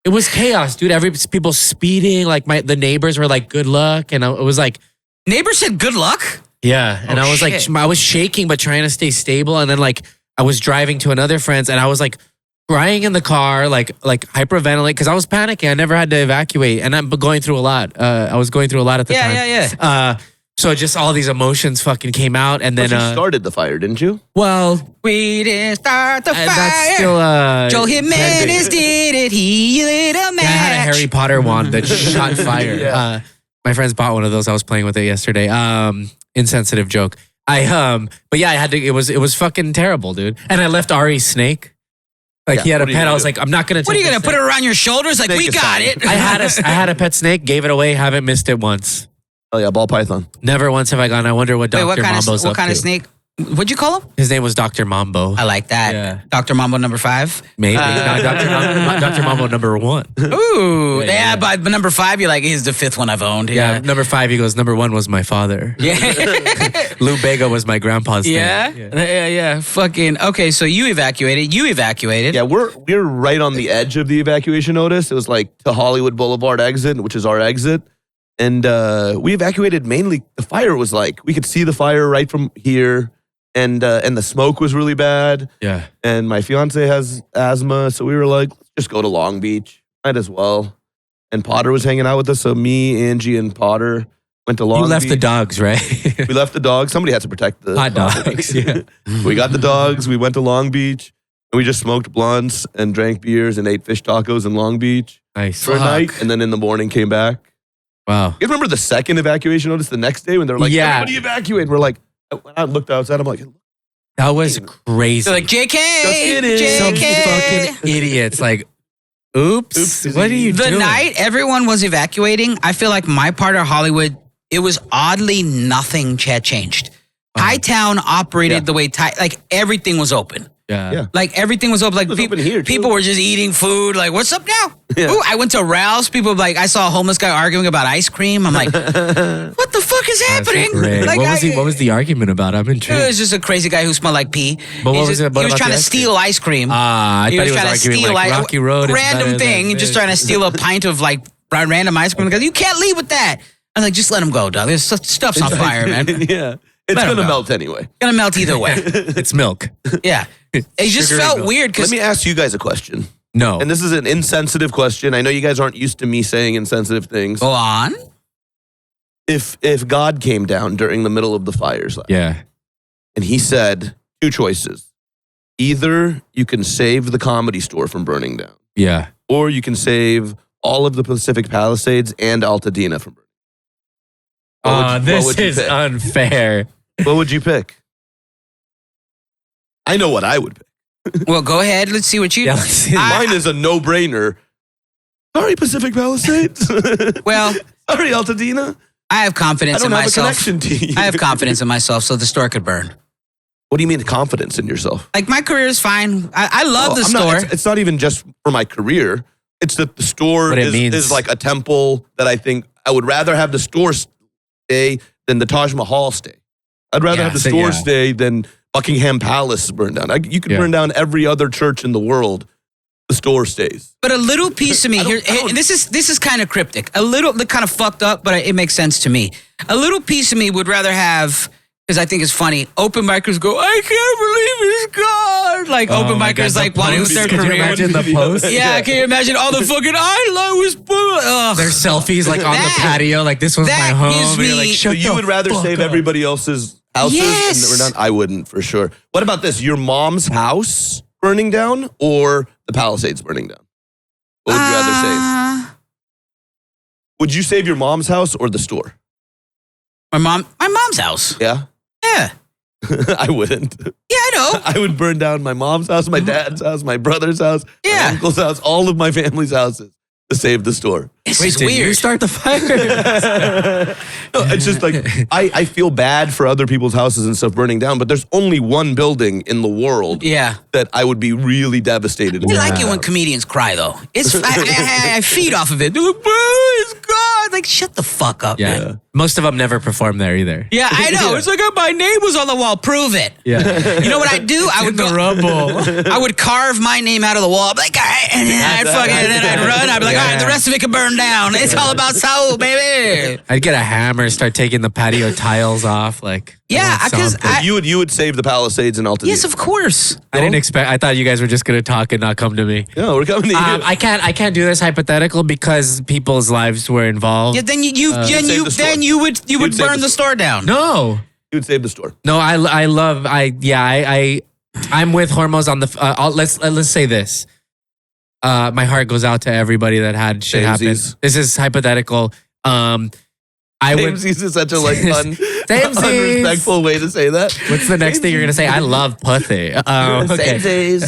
it was chaos, dude. People speeding. Like the neighbors were like, good luck. And it was like. Neighbors said good luck? Yeah. And I was like, I was shaking, but trying to stay stable. And then like, I was driving to another friend's and I was like crying in the car, like hyperventilating because I was panicking. I never had to evacuate and I'm going through a lot. I was going through a lot at the time. Yeah. So just all these emotions fucking came out and then... you started the fire, didn't you? Well... We didn't start the fire. That's still... Joel Jimenez did it. He lit a match. I had a Harry Potter wand that shot fire. Yeah. My friends bought one of those. I was playing with it yesterday. Insensitive joke. But yeah, I had to... It was fucking terrible, dude. And I left Ari's snake. Like he had a pet. I was like, I'm not going to... What are you going to put it around your shoulders? Like, we got it. I had a pet snake, gave it away, haven't missed it once. Oh yeah, ball python. Never once have I gone. I wonder what Dr. Mambo's up to. What kind of snake? What'd you call him? His name was Dr. Mambo. I like that. Yeah. Dr. Mambo number 5? Maybe. No, Dr. Mambo number 1. Ooh. Yeah, but number 5, you're like, he's the 5th one I've owned. Yeah. Number 5, he goes, number 1 was my father. Yeah. Lou Bega was my grandpa's name. Yeah. Fucking, okay, so you evacuated. Yeah, we're right on the edge of the evacuation notice. It was like to Hollywood Boulevard exit, which is our exit. And we evacuated mainly, the fire was like, we could see the fire right from here. And the smoke was really bad. Yeah. And my fiance has asthma. So we were like, let's just go to Long Beach. Might as well. And Potter was hanging out with us. So me, Angie, and Potter went to Long Beach. You left the dogs, right? We left the dogs. Somebody had to protect the hot dogs. Yeah. We got the dogs. We went to Long Beach. And we just smoked blunts and drank beers and ate fish tacos in Long Beach. Nice. For a night. And then in the morning came back. Wow. You guys remember the second evacuation notice the next day when they're like, everybody evacuate? We're like, when I looked outside, I'm like, that was crazy. They're like, JK. Some fucking idiots. Like, oops. What are you doing? The night everyone was evacuating, I feel like my part of Hollywood, it was oddly nothing had changed. Hightown operated the way, like everything was open. Yeah. Like everything was open. Like people were just eating food. Like, what's up now? Yeah. Ooh, I went to Ralph's. People were like, I saw a homeless guy arguing about ice cream. I'm like, what the fuck is happening? Like, what was the argument about? I'm intrigued. It was just a crazy guy who smelled like pee. But what was it about? He was trying to steal ice cream. I thought he was trying to steal like Rocky Road. Random thing, just trying to steal a pint of like random ice cream because you can't leave with that. I was like, just let him go, dog. There's stuff's on fire, man. Yeah. It's going to melt anyway. It's going to melt either way. It's milk. Yeah. It just felt weird because... Let me ask you guys a question. No. And this is an insensitive question. I know you guys aren't used to me saying insensitive things. Go on. If God came down during the middle of the fires, yeah, and he said 2 choices. Either you can save the Comedy Store from burning down. Yeah. Or you can save all of the Pacific Palisades and Altadena from burning. This is unfair. What would you pick? I know what I would pick. Well, go ahead. Let's see what you. Yeah, let's see. Mine is a no-brainer. Sorry, Pacific Palisades. Well, sorry, Altadena. I have confidence in myself. I don't have a connection to you. I have confidence in myself, so the store could burn. What do you mean confidence in yourself? Like, my career is fine. I love the store. It's not even just for my career. It's that the store is like a temple that I think I would rather have the store stay than the Taj Mahal stay. I'd rather have the store stay than Buckingham Palace burn down. You could burn down every other church in the world. The store stays. But a little piece of me here, and this is kind of cryptic. A little, kind of fucked up, but it makes sense to me. A little piece of me would rather have, because I think it's funny, open micers go, I can't believe it's gone. Like, open micers like wanting their career. Can you imagine the post? Yeah, can you imagine all the fucking I was their selfies like on the patio, like this was my home. And you're like, so you would rather save everybody else's houses? Yes. And we're done? I wouldn't, for sure. What about this? Your mom's house burning down or the Palisades burning down? What would you rather save? Would you save your mom's house or the store? My mom's house. Yeah? Yeah. I wouldn't. Yeah, I know. I would burn down my mom's house, my dad's house, my brother's house, my uncle's house, all of my family's houses to save the store. It's Wait, did weird. you start the fire? No, it's just like, I feel bad for other people's houses and stuff burning down, but there's only one building in the world that I would be really devastated. I like it when comedians cry, though. It's I feed off of it. They're like, boo, it's gone. Like, shut the fuck up, man. Most of them never perform there either. Yeah, I know. It's like, oh, my name was on the wall. Prove it. Yeah. You know what I'd do? I would go rubble. I would carve my name out of the wall. I'd be like, all right, and then I'd run. I'd be like, all right, the rest of it can burn down. It's all about Saul, baby. I'd get a hammer, start taking the patio tiles off, like. Yeah, because you would save the Palisades and Altadena. Yes, of course. I didn't expect. I thought you guys were just gonna talk and not come to me. No, we're coming to you. I can't do this hypothetical because people's lives were involved. Yeah, then you would burn the store down. No, you would save the store. No, I'm with Hormoz on the. Let's say this. My heart goes out to everybody that had shit happen. This is hypothetical. Samesies is such a unrespectful way to say that. What's the next thing you're gonna say? I love pussy. Okay.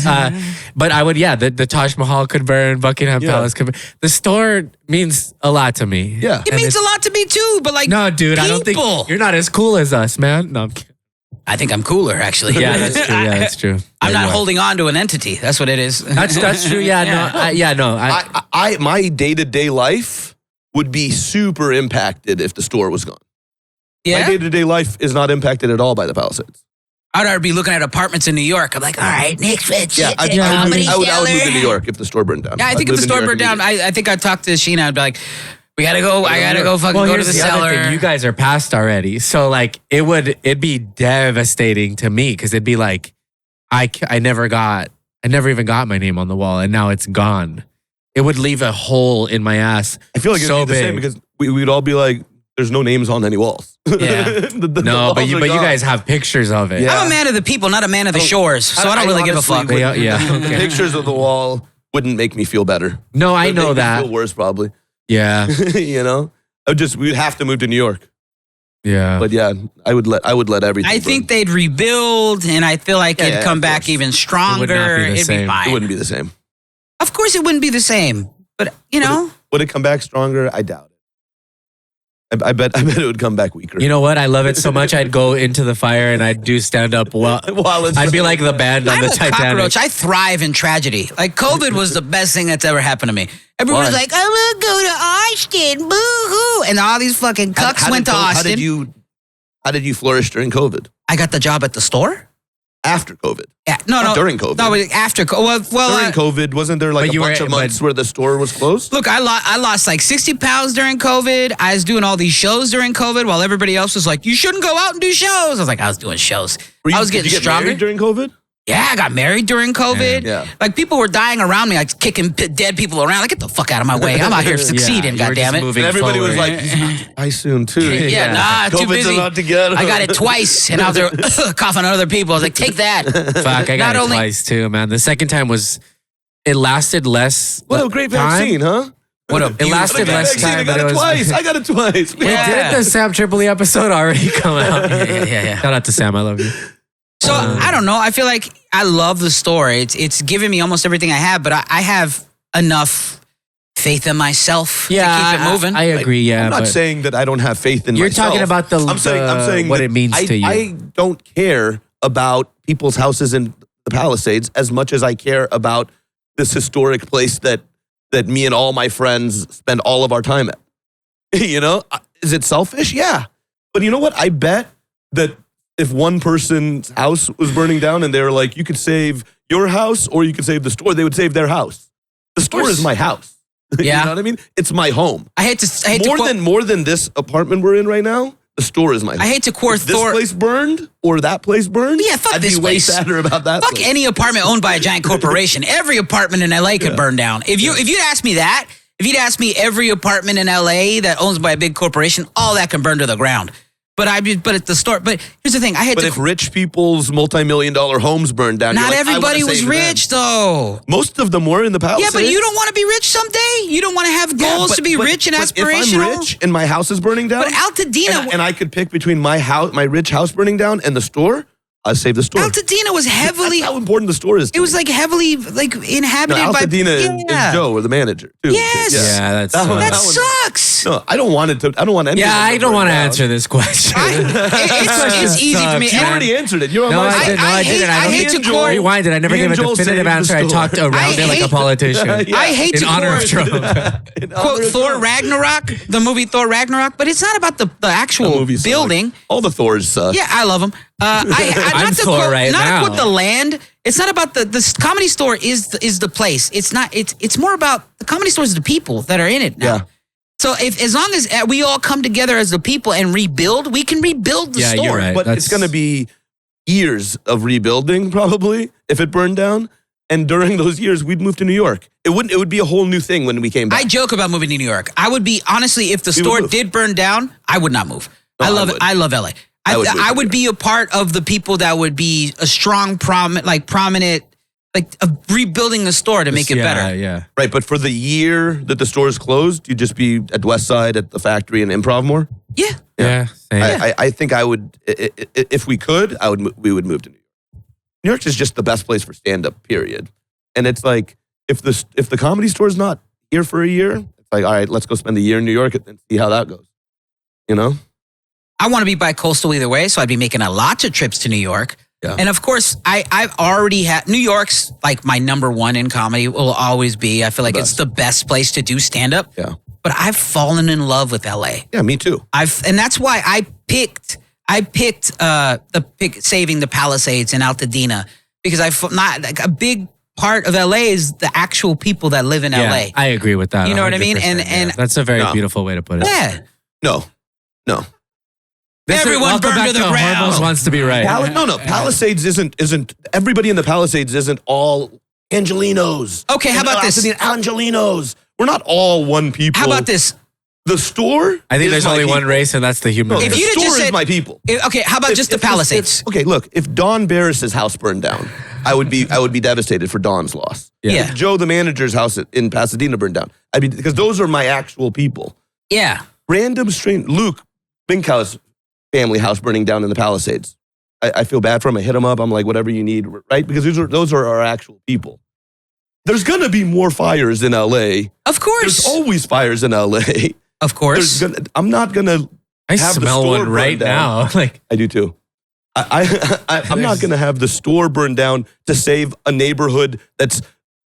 But I would, the Taj Mahal could burn, Buckingham Palace could burn. The store means a lot to me. Yeah, it means a lot to me too. But like, no, dude, I don't think you're not as cool as us, man. No, I'm kidding. I think I'm cooler, actually. Yeah, that's true. Yeah, that's true. I'm not holding on to an entity. That's what it is. That's true. Yeah, no. My day-to-day life would be super impacted if the store was gone. Yeah? My day-to-day life is not impacted at all by the Palisades. I'd be looking at apartments in New York. I'm like, all right, next bitch. Yeah, I would move to New York if the store burned down. Yeah, I think if the store burned down, I think I'd talk to Sheena. I'd be like, we gotta go. I gotta go fucking go to the cellar. You guys are past already. So like it'd be devastating to me because it'd be like, I never even got my name on the wall and now it's gone. It would leave a hole in my ass. I feel like it'd be the same because we'd all be like, there's no names on any walls. Yeah. No, but you guys have pictures of it. Yeah. I'm a man of the people, not a man of the shores. So I don't really give a fuck. Okay. Pictures of the wall wouldn't make me feel better. No, I know that. Feel worse probably. Yeah. You know? We'd have to move to New York. Yeah. But yeah, I would let everything I think they'd rebuild and I feel like it'd come back even stronger. It'd be fine. It wouldn't be the same. Of course it wouldn't be the same. But you know. Would it come back stronger? I doubt it. I bet it would come back weaker. You know what? I love it so much. I'd go into the fire and I'd do stand up while I'd be like the band on the Titanic. Cockroach. I thrive in tragedy. Like COVID was the best thing that's ever happened to me. Everyone's like, I want to go to Austin, boo-hoo. And all these fucking cucks went to Austin. How did you flourish during COVID? I got the job at the store. After COVID? Yeah, no. During COVID. No, after COVID. Well, during COVID, wasn't there like a bunch of months where the store was closed? Look, I lost like 60 pounds during COVID. I was doing all these shows during COVID while everybody else was like, you shouldn't go out and do shows. I was like, I was doing shows. I was getting stronger. During COVID? Yeah, I got married during COVID. Yeah. Like people were dying around me, like kicking dead people around. Like, get the fuck out of my way. I'm out here succeeding, goddammit. And everybody was like, I soon too. Yeah, nah, too busy. About to get I got it twice, and I was there coughing on other people. I was like, take that. Fuck, I got it twice too, man. The second time it lasted less. What a great vaccine, huh? It lasted less time. I got it twice. I got it twice. Didn't the Sam Tripoli episode already come out? Yeah. Shout out to Sam. I love you. So I don't know. I feel like I love the store. It's given me almost everything I have, but I have enough faith in myself to keep it moving. I agree. Yeah, I'm not saying that I don't have faith in you're myself. talking about I'm saying what it means to you. I don't care about people's houses in the Palisades as much as I care about this historic place that me and all my friends spend all of our time at. You know, is it selfish? Yeah. But you know what? I bet that if one person's house was burning down and they were like, you could save your house or you could save the store, they would save their house. The store is my house. Yeah. You know what I mean? It's my home. I hate to More than this apartment we're in right now, the store is my home. I hate to quote If this place burned or that place burned, Yeah, fuck I'd this be way place. sadder about that. Fuck place. any apartment owned by a giant corporation. Every apartment in LA could burn down. If you'd ask me that, if you'd ask me every apartment in LA that owns by a big corporation, all that can burn to the ground. But at the store. But here's the thing. But if rich people's multi-million-dollar homes burned down, not you're like, everybody I wanna was save rich them. though. Most of them were in the Palisades. Yeah, but you don't want to be rich someday. You don't want to have goals to be rich and aspirational. If I'm rich and my house is burning down, But Altadena and I could pick between my rich house burning down and the store, I'd save the store. Altadena was heavily. That's how important the store is. It was like heavily inhabited by. Altadena is Joe, or the manager too. Yes. Yeah, that sucks. No, I don't want it to. I don't want any. Yeah, I don't want to answer this question. It's easy for me. You already answered it. You're on No, my I side. didn't. No, I didn't. I hate to quote. Rewind it. I never Me gave a and Joel definitive saved the answer. I store. talked around it like a politician. I hate in to honor of quote, Trump. quote Thor Ragnarok, the movie Thor Ragnarok, but it's not about the actual building. All the Thors suck. Yeah, I love them. I'm not to Thor quote, right not now. to quote the land. It's not about the Comedy Store is the place. It's not. It's more about the Comedy Store is the people that are in it now. Yeah. So as long as we all come together as the people and rebuild, we can rebuild the store. You're right. But it's going to be years of rebuilding probably if it burned down. And during those years, we'd move to New York. It would be a whole new thing when we came back. I joke about moving to New York. I would be honestly, if the store did burn down, I would not move. No, I love LA. I would be a part of the people that would be a strong, prominent, rebuilding the store to make it better. Yeah. Right, but for the year that the store is closed, you'd just be at West Side at the factory and Improv more? Yeah. Yeah. I think I would, if we could, we would move to New York. New York is just the best place for stand-up, period. And it's like, if the Comedy Store is not here for a year, it's like, all right, let's go spend a year in New York and see how that goes. You know? I want to be bi-coastal either way, so I'd be making lots of trips to New York. Yeah. And of course, I've already had, New York's like my number one in comedy, will always be. I feel like it's the best place to do stand-up. Yeah. But I've fallen in love with LA. Yeah, me too. And that's why I picked saving the Palisades in Altadena, because a big part of LA is the actual people that live in LA. I agree with that. You know what I mean? 100%, And that's a very beautiful way to put it. yeah. No. Everyone burned to the ground. Hormoz wants to be right. Palisades isn't everybody in the Palisades isn't all Angelinos. Okay, how about this? Angelinos. We're not all one people. How about this? The store? I think is there's my only one people. race, and that's the human No, race. the If you'd have store just is said- my people. Okay, how about just the Palisades? Okay, look, if Don Barris's house burned down, I would be devastated for Don's loss. Yeah. If Joe the manager's house in Pasadena burned down, because those are my actual people. Yeah. Random strange Luke Binkow's family house burning down in the Palisades. I feel bad for him. I hit him up. I'm like, whatever you need, right? Because those are our actual people. There's gonna be more fires in LA. Of course. There's always fires in LA. Of course. I'm not gonna. I have the smell store one right burned down. now. Like I do too. I'm not gonna have the store burned down to save a neighborhood that's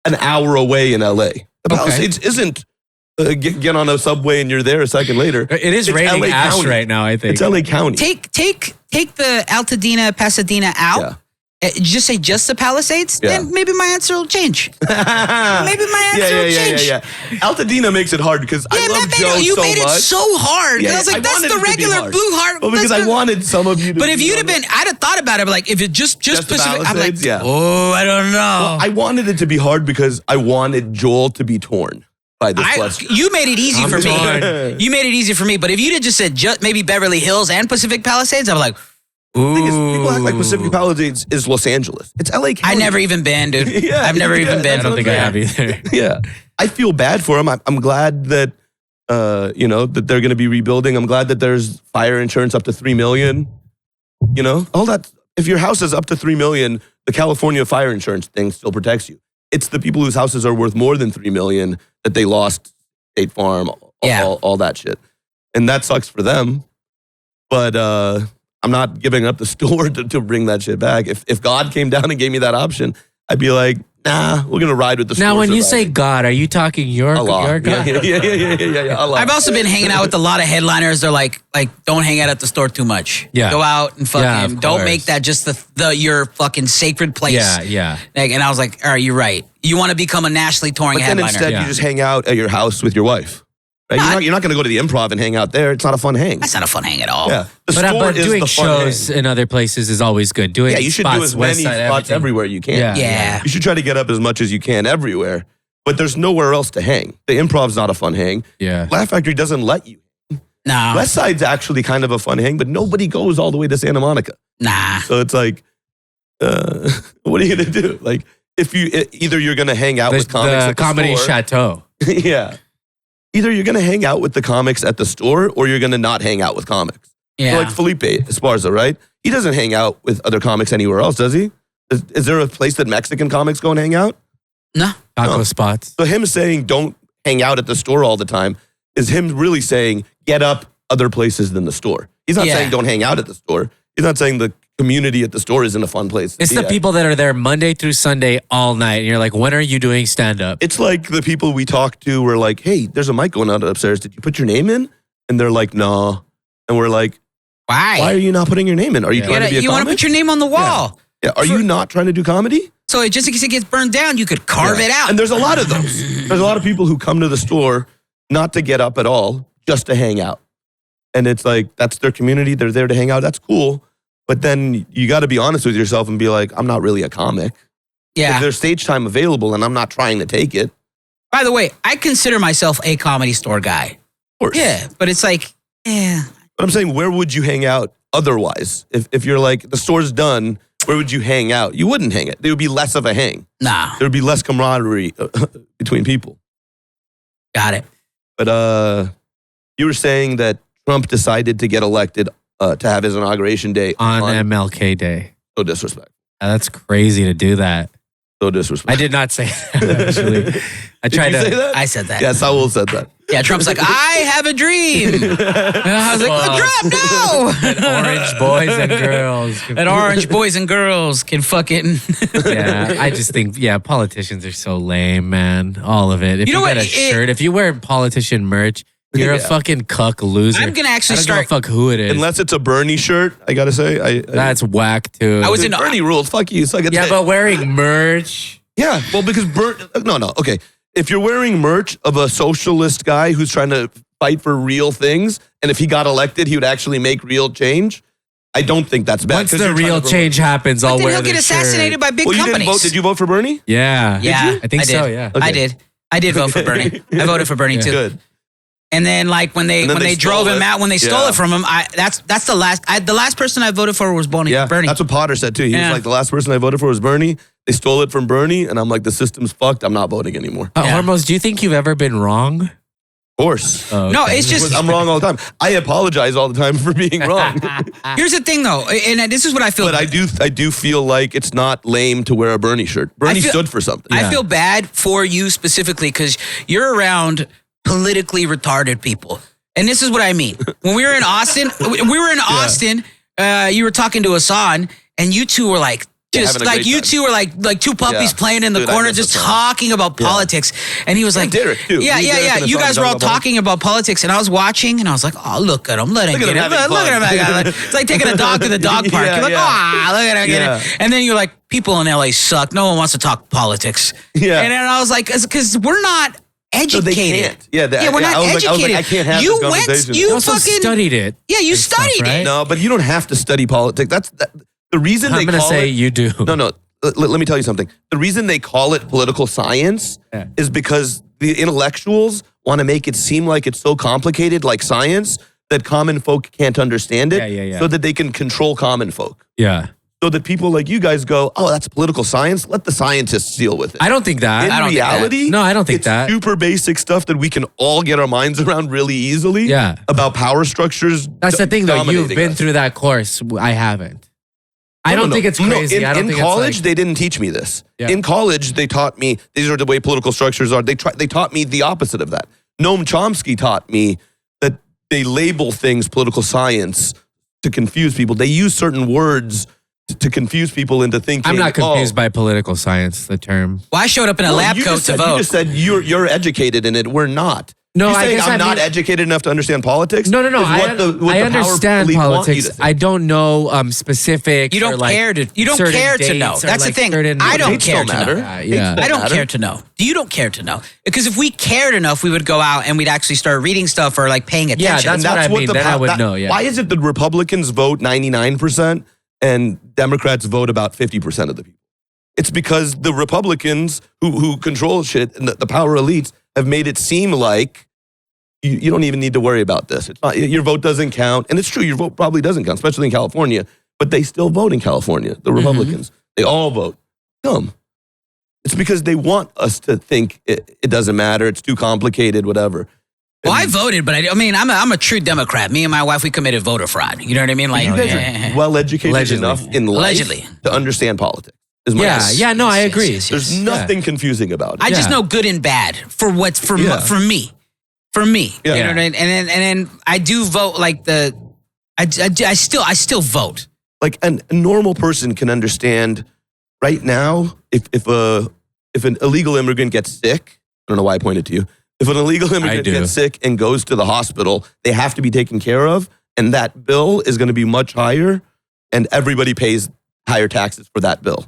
an hour away in LA. The Palisades isn't get on a subway and you're there a second later. it is It's raining LA ash County. right now. I think It's LA County. Take the Altadena, Pasadena out. Yeah. Just say just the Palisades. Yeah. Then maybe my answer will change. Maybe my answer will change. Yeah. Altadena makes it hard because I love Joe you so made much. it so hard. Yeah, I was like, I that's wanted the it to be regular hard. blue heart. Well, because I wanted some of you to. But if be you'd on have been, I'd have thought about it. But like, if it just the Pacific, I'm like, Palisades, yeah. oh, I don't know. Well, I wanted it to be hard because I wanted Joel to be torn by this question. You made it easy for me. torn. You made it easy for me. But if you'd have just said maybe Beverly Hills and Pacific Palisades, I'm like, The thing is, people act like Pacific Palisades is Los Angeles. It's LA County. I never even been, dude. Yeah, I've never even been. I don't think I have either. Yeah, I feel bad for them. I'm glad that that they're going to be rebuilding. I'm glad that there's fire insurance up to $3 million. All that. If your house is up to $3 million, the California fire insurance thing still protects you. It's the people whose houses are worth more than $3 million that they lost State Farm, all that shit. And that sucks for them. But I'm not giving up the store to bring that shit back. If God came down and gave me that option, I'd be like, nah, we're going to ride with the store. Now, when you say God, are you talking your God? Yeah. Allah. I've also been hanging out with a lot of headliners. They're like, don't hang out at the store too much. Yeah. Go out and fucking, don't make that just your fucking sacred place. Yeah. Like, and I was like, all right, you're right. You want to become a nationally touring headliner. But then instead, you just hang out at your house with your wife. Right? You're not going to go to the Improv and hang out there. It's not a fun hang. That's not a fun hang at all. Yeah. But doing shows in other places is always good. You should do as many spots everywhere you can. Yeah. You should try to get up as much as you can everywhere. But there's nowhere else to hang. The Improv's not a fun hang. Yeah. Laugh Factory doesn't let you. No. West Side's actually kind of a fun hang, but nobody goes all the way to Santa Monica. Nah. So it's like, what are you going to do? Like, if you either you're going to hang out with comics at the Comedy store. Chateau. Yeah. Either you're going to hang out with the comics at the store or you're going to not hang out with comics. Yeah. So like Felipe Esparza, right? He doesn't hang out with other comics anywhere else, does he? Is there a place that Mexican comics go and hang out? No. Taco spots. So him saying don't hang out at the store all the time is him really saying get up other places than the store. He's not saying don't hang out at the store. He's not saying the community at the store isn't a fun place. It's the people that are there Monday through Sunday all night. And you're like, when are you doing stand-up? It's like the people we talk to were like, hey, there's a mic going on upstairs. Did you put your name in? And they're like, no. And we're like, why are you not putting your name in? Are you trying to be a You want to put your name on the wall. Yeah. Are you not trying to do comedy? So just in case it gets burned down, you could carve it out. And there's a lot of those. There's a lot of people who come to the store not to get up at all, just to hang out. And it's like, that's their community. They're there to hang out. That's cool. But then you got to be honest with yourself and be like, I'm not really a comic. Yeah. If there's stage time available and I'm not trying to take it. By the way, I consider myself a Comedy Store guy. Of course. Yeah, but it's like, But I'm saying, where would you hang out otherwise? If you're like, the store's done, where would you hang out? You wouldn't hang it. There would be less of a hang. nah, There would be less camaraderie between people. got it. But you were saying that Trump decided to get elected to have his inauguration day on MLK Day. So disrespectful. That's crazy to do that. So disrespectful. I did not say that, actually. I tried Did you say that? I said that. Yeah, Saul said that. Yeah, Trump's like, I have a dream. And I was like, Trump, no. Orange boys and girls. And orange boys and girls can fucking. Yeah, I just think, politicians are so lame, man. All of it. If you get a shirt, if you wear politician merch, you're a fucking cuck loser. I'm gonna actually I don't give a fuck who it is. Unless it's a Bernie shirt, I gotta say. That's whack too. I was in Bernie rules. Fuck you. Suck it. Yeah, but wearing merch. Yeah, well, because okay. If you're wearing merch of a socialist guy who's trying to fight for real things, and if he got elected, he would actually make real change. I don't think that's bad. Once the real change happens, I'll wear he'll get assassinated by big companies. You didn't vote. Did you vote for Bernie? Yeah. Yeah, I think so. Yeah. Okay. I did vote for Bernie. I voted for Bernie too. Good. And then like when they drove him out, when they stole it from him, that's the last person I voted for was Bernie. Yeah, that's what Potter said too. He was like, the last person I voted for was Bernie. They stole it from Bernie, and I'm like, the system's fucked. I'm not voting anymore. Hormoz, do you think you've ever been wrong? Of course. Oh, okay. No, it's just I'm wrong all the time. I apologize all the time for being wrong. Here's the thing though, and this is what I feel. But I do feel like it's not lame to wear a Bernie shirt. Bernie stood for something. I feel bad for you specifically because you're around politically retarded people. And this is what I mean. When we were in Austin, you were talking to Hassan, and you two were like, two were like two puppies playing in the corner, just talking about politics. And he was like, Derek too. Yeah. You guys were all talking about politics, and I was watching, and I was like, oh, look at him, let him get it. Look at him. It's like taking a dog to the dog park. You're like, look at him get it. And then you're like, people in LA suck. No one wants to talk politics. Yeah. And then I was like, because we're not educated. So they can't. We're not educated. I can't have this conversation. You also studied it. Yeah, you studied it. No, but you don't have to study politics. The reason I'm going to say you do. No. Let me tell you something. The reason they call it political science is because the intellectuals want to make it seem like it's so complicated, like science, that common folk can't understand it. So that they can control common folk. Yeah. So that people like you guys go, oh, that's political science. Let the scientists deal with it. I don't think that. In reality, no, I don't think that. It's super basic stuff that we can all get our minds around really easily. Yeah. About power structures. That's the thing, though. You've been through that course. I haven't. I don't think it's crazy. In college, they didn't teach me this. Yeah. In college, they taught me these are the way political structures are. They taught me the opposite of that. Noam Chomsky taught me that they label things political science to confuse people. They use certain words to confuse people into thinking. I'm not confused by political science, the term. Well, I showed up in a lab coat to vote. You just said you're educated in it. We're not. No, I guess I'm not educated enough to understand politics. No. I understand politics. I don't know specific. You don't care to. You don't care to know. That's the thing. I don't care to know. I don't care to know. You don't care to know because if we cared enough, we would go out and we'd actually start reading stuff or like paying attention. Yeah, that's what I mean. Then I would know. Yeah. Why is it that Republicans vote 99% and Democrats vote about 50% of the people? It's because the Republicans who control shit and the power elites have made it seem like you don't even need to worry about this. It's not, your vote doesn't count. And it's true, your vote probably doesn't count, especially in California. But they still vote in California, the Republicans. They all vote. Dumb. It's because they want us to think it doesn't matter, it's too complicated, whatever. Well, I voted, but I mean, I'm a true Democrat. Me and my wife, we committed voter fraud. You know what I mean? Like, you guys are well-educated enough in life to understand politics. I agree. Yes. There's nothing confusing about it. I just know good and bad for what's for me. For me, you know what I mean? And then I do vote like I still vote. Like a normal person can understand right now if an illegal immigrant gets sick, I don't know why I pointed to you. If an illegal immigrant gets sick and goes to the hospital, they have to be taken care of, and that bill is going to be much higher, and everybody pays higher taxes for that bill.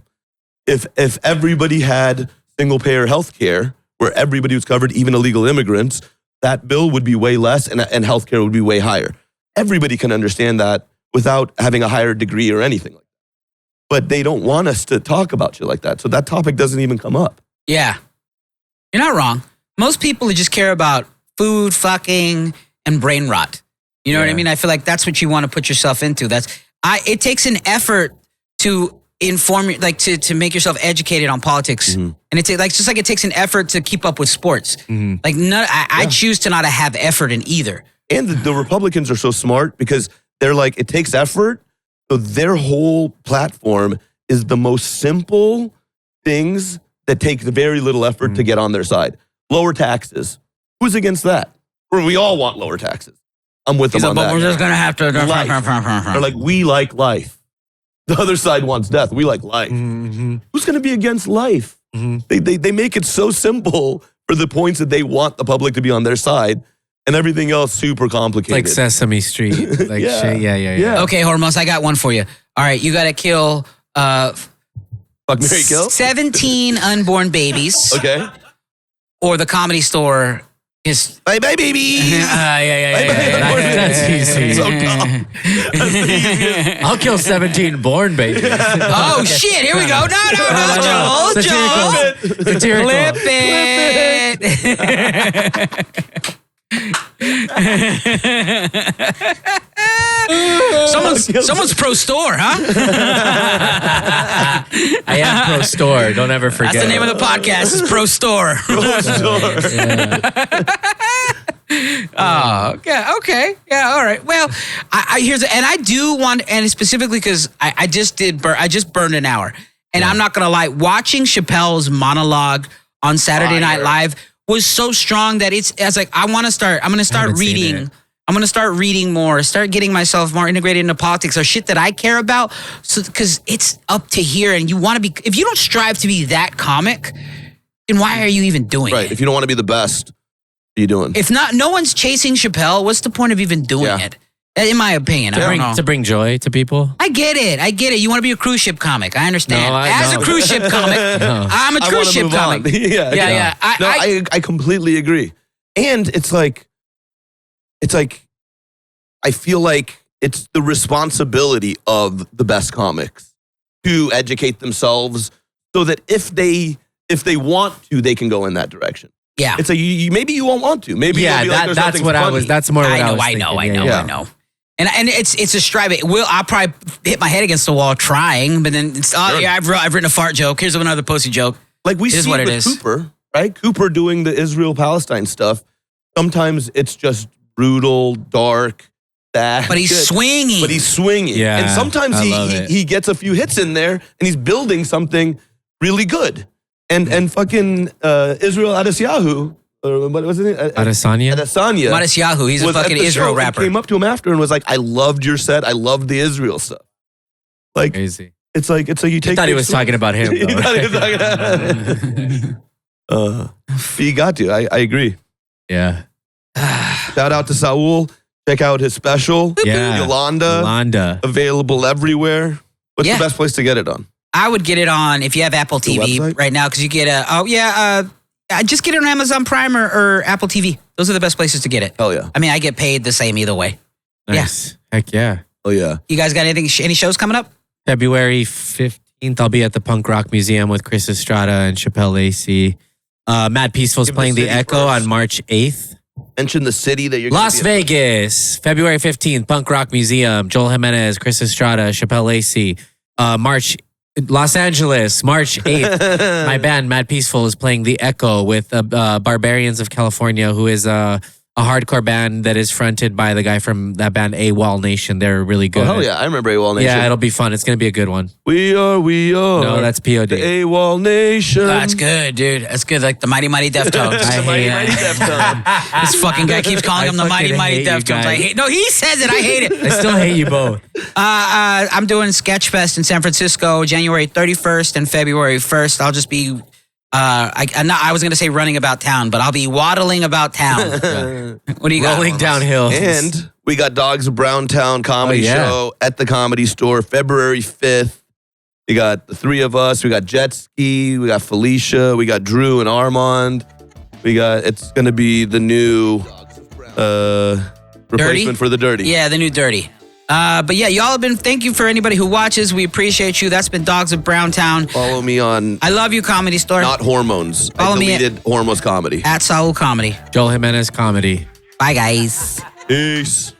If everybody had single-payer health care, where everybody was covered, even illegal immigrants, that bill would be way less and healthcare would be way higher. Everybody can understand that without having a higher degree or anything like that. But they don't want us to talk about shit like that. So that topic doesn't even come up. Yeah. You're not wrong. Most people just care about food, fucking, and brain rot. You know what I mean? I feel like that's what you want to put yourself into. It takes an effort to inform you, like to make yourself educated on politics, and it's like just like it takes an effort to keep up with sports. Like I choose to not have effort in either. And the Republicans are so smart because they're like it takes effort, so their whole platform is the most simple things that take very little effort to get on their side. Lower taxes. Who's against that? We all want lower taxes. I'm with them on that. But we're just gonna have to. They're like we like life. The other side wants death. We like life. Who's going to be against life? They make it so simple for the points that they want the public to be on their side, and everything else super complicated. Like Sesame Street. Like shit. Yeah. Okay, Hormoz, I got one for you. All right, you got to kill Fuck, marry, kill? 17 unborn babies. Okay. Or the Comedy Store is... Bye, baby. That's easy. So dumb. I'll kill 17 born babies. Oh, shit. Here we go. No, Joel. Satirical. Flip it. Someone's pro store, huh? I am pro store. Don't ever forget. That's the name of the podcast. Is pro store. Pro store. Oh, okay. Yeah, all right. Well, I do want, and specifically because I just burned an hour. And I'm not going to lie, watching Chappelle's monologue on Saturday Night Live was so strong that I was like, I'm going to start reading. I'm going to start reading more, start getting myself more integrated into politics or shit that I care about. So, because it's up to here and you want to be, if you don't strive to be that comic, then why are you even doing it? Right. If you don't want to be the best, what are you doing? If not, no one's chasing Chappelle. What's the point of even doing it? In my opinion, I don't know. To bring joy to people? I get it. You want to be a cruise ship comic. I understand. A cruise ship comic, I'm a cruise ship comic. Yeah. I completely agree. And it's like, I feel like it's the responsibility of the best comics to educate themselves so that if they want to, they can go in that direction. Yeah. It's like, maybe you won't want to. Maybe you'll be like, that's what funny. That's more what I was thinking. I know. And it's a strive. I'll probably hit my head against the wall trying, but then I've written a fart joke. Here's another pussy joke. Like we see it with Cooper, right? Cooper doing the Israel-Palestine stuff. Sometimes it's just brutal, dark, that. But he's swinging. But he's swinging. Yeah, and sometimes he gets a few hits in there, and he's building something really good. And fucking Israel Adesyahu, or what was it? Adesanya? Matisyahu, he's a fucking Israel rapper. Came up to him after and was like, "I loved your set. I loved the Israel stuff." Like crazy. It's like you take. I thought he was talking about him. He thought he was talking about. You got to. I agree. Yeah. Shout out to Saul. Check out his special. Yeah. Yolanda. Available everywhere. What's the best place to get it on? I would get it on if you have Apple TV right now because you get just get it on Amazon Prime or Apple TV. Those are the best places to get it. Hell yeah. I mean, I get paid the same either way. Nice. Yeah. Heck yeah. Oh yeah. You guys got any shows coming up? February 15th, I'll be at the Punk Rock Museum with Chris Estrada and Chappelle Lacey. Matt Peaceful's playing the Echo on March 8th. Mention the city that you're Las Vegas, February 15th, Punk Rock Museum, Joel Jimenez, Chris Estrada, Chappelle Lacey. Los Angeles, March 8th. My band, Mad Peaceful, is playing The Echo with Barbarians of California, who is a hardcore band that is fronted by the guy from that band, AWOL Nation. They're really good. Oh, hell yeah. I remember AWOL Nation. Yeah, it'll be fun. It's going to be a good one. We are. No, that's POD. The AWOL Nation. That's good, dude. That's good. Like the Mighty Mighty Deftones. I hate Deftones. This fucking guy keeps calling them the Mighty Mighty Deftones. No, he says it. I hate it. I still hate you both. I'm doing Sketchfest in San Francisco, January 31st and February 1st. I'll just be, I was going to say running about town, but I'll be waddling about town. What do you got? Rolling downhill. And we got Dogs of Browntown comedy show at the Comedy Store, February 5th. We got the three of us. We got Jet Ski. We got Felicia. We got Drew and Armand. It's going to be the new replacement for the Dirty. Yeah, the new Dirty. But yeah, y'all have been, thank you for anybody who watches. We appreciate you. That's been Dogs of Browntown. Follow me on I Love You Comedy Store. Not Hormones. Follow I deleted Hormoz Comedy. At Saul Comedy. Joel Jimenez Comedy. Bye, guys. Peace.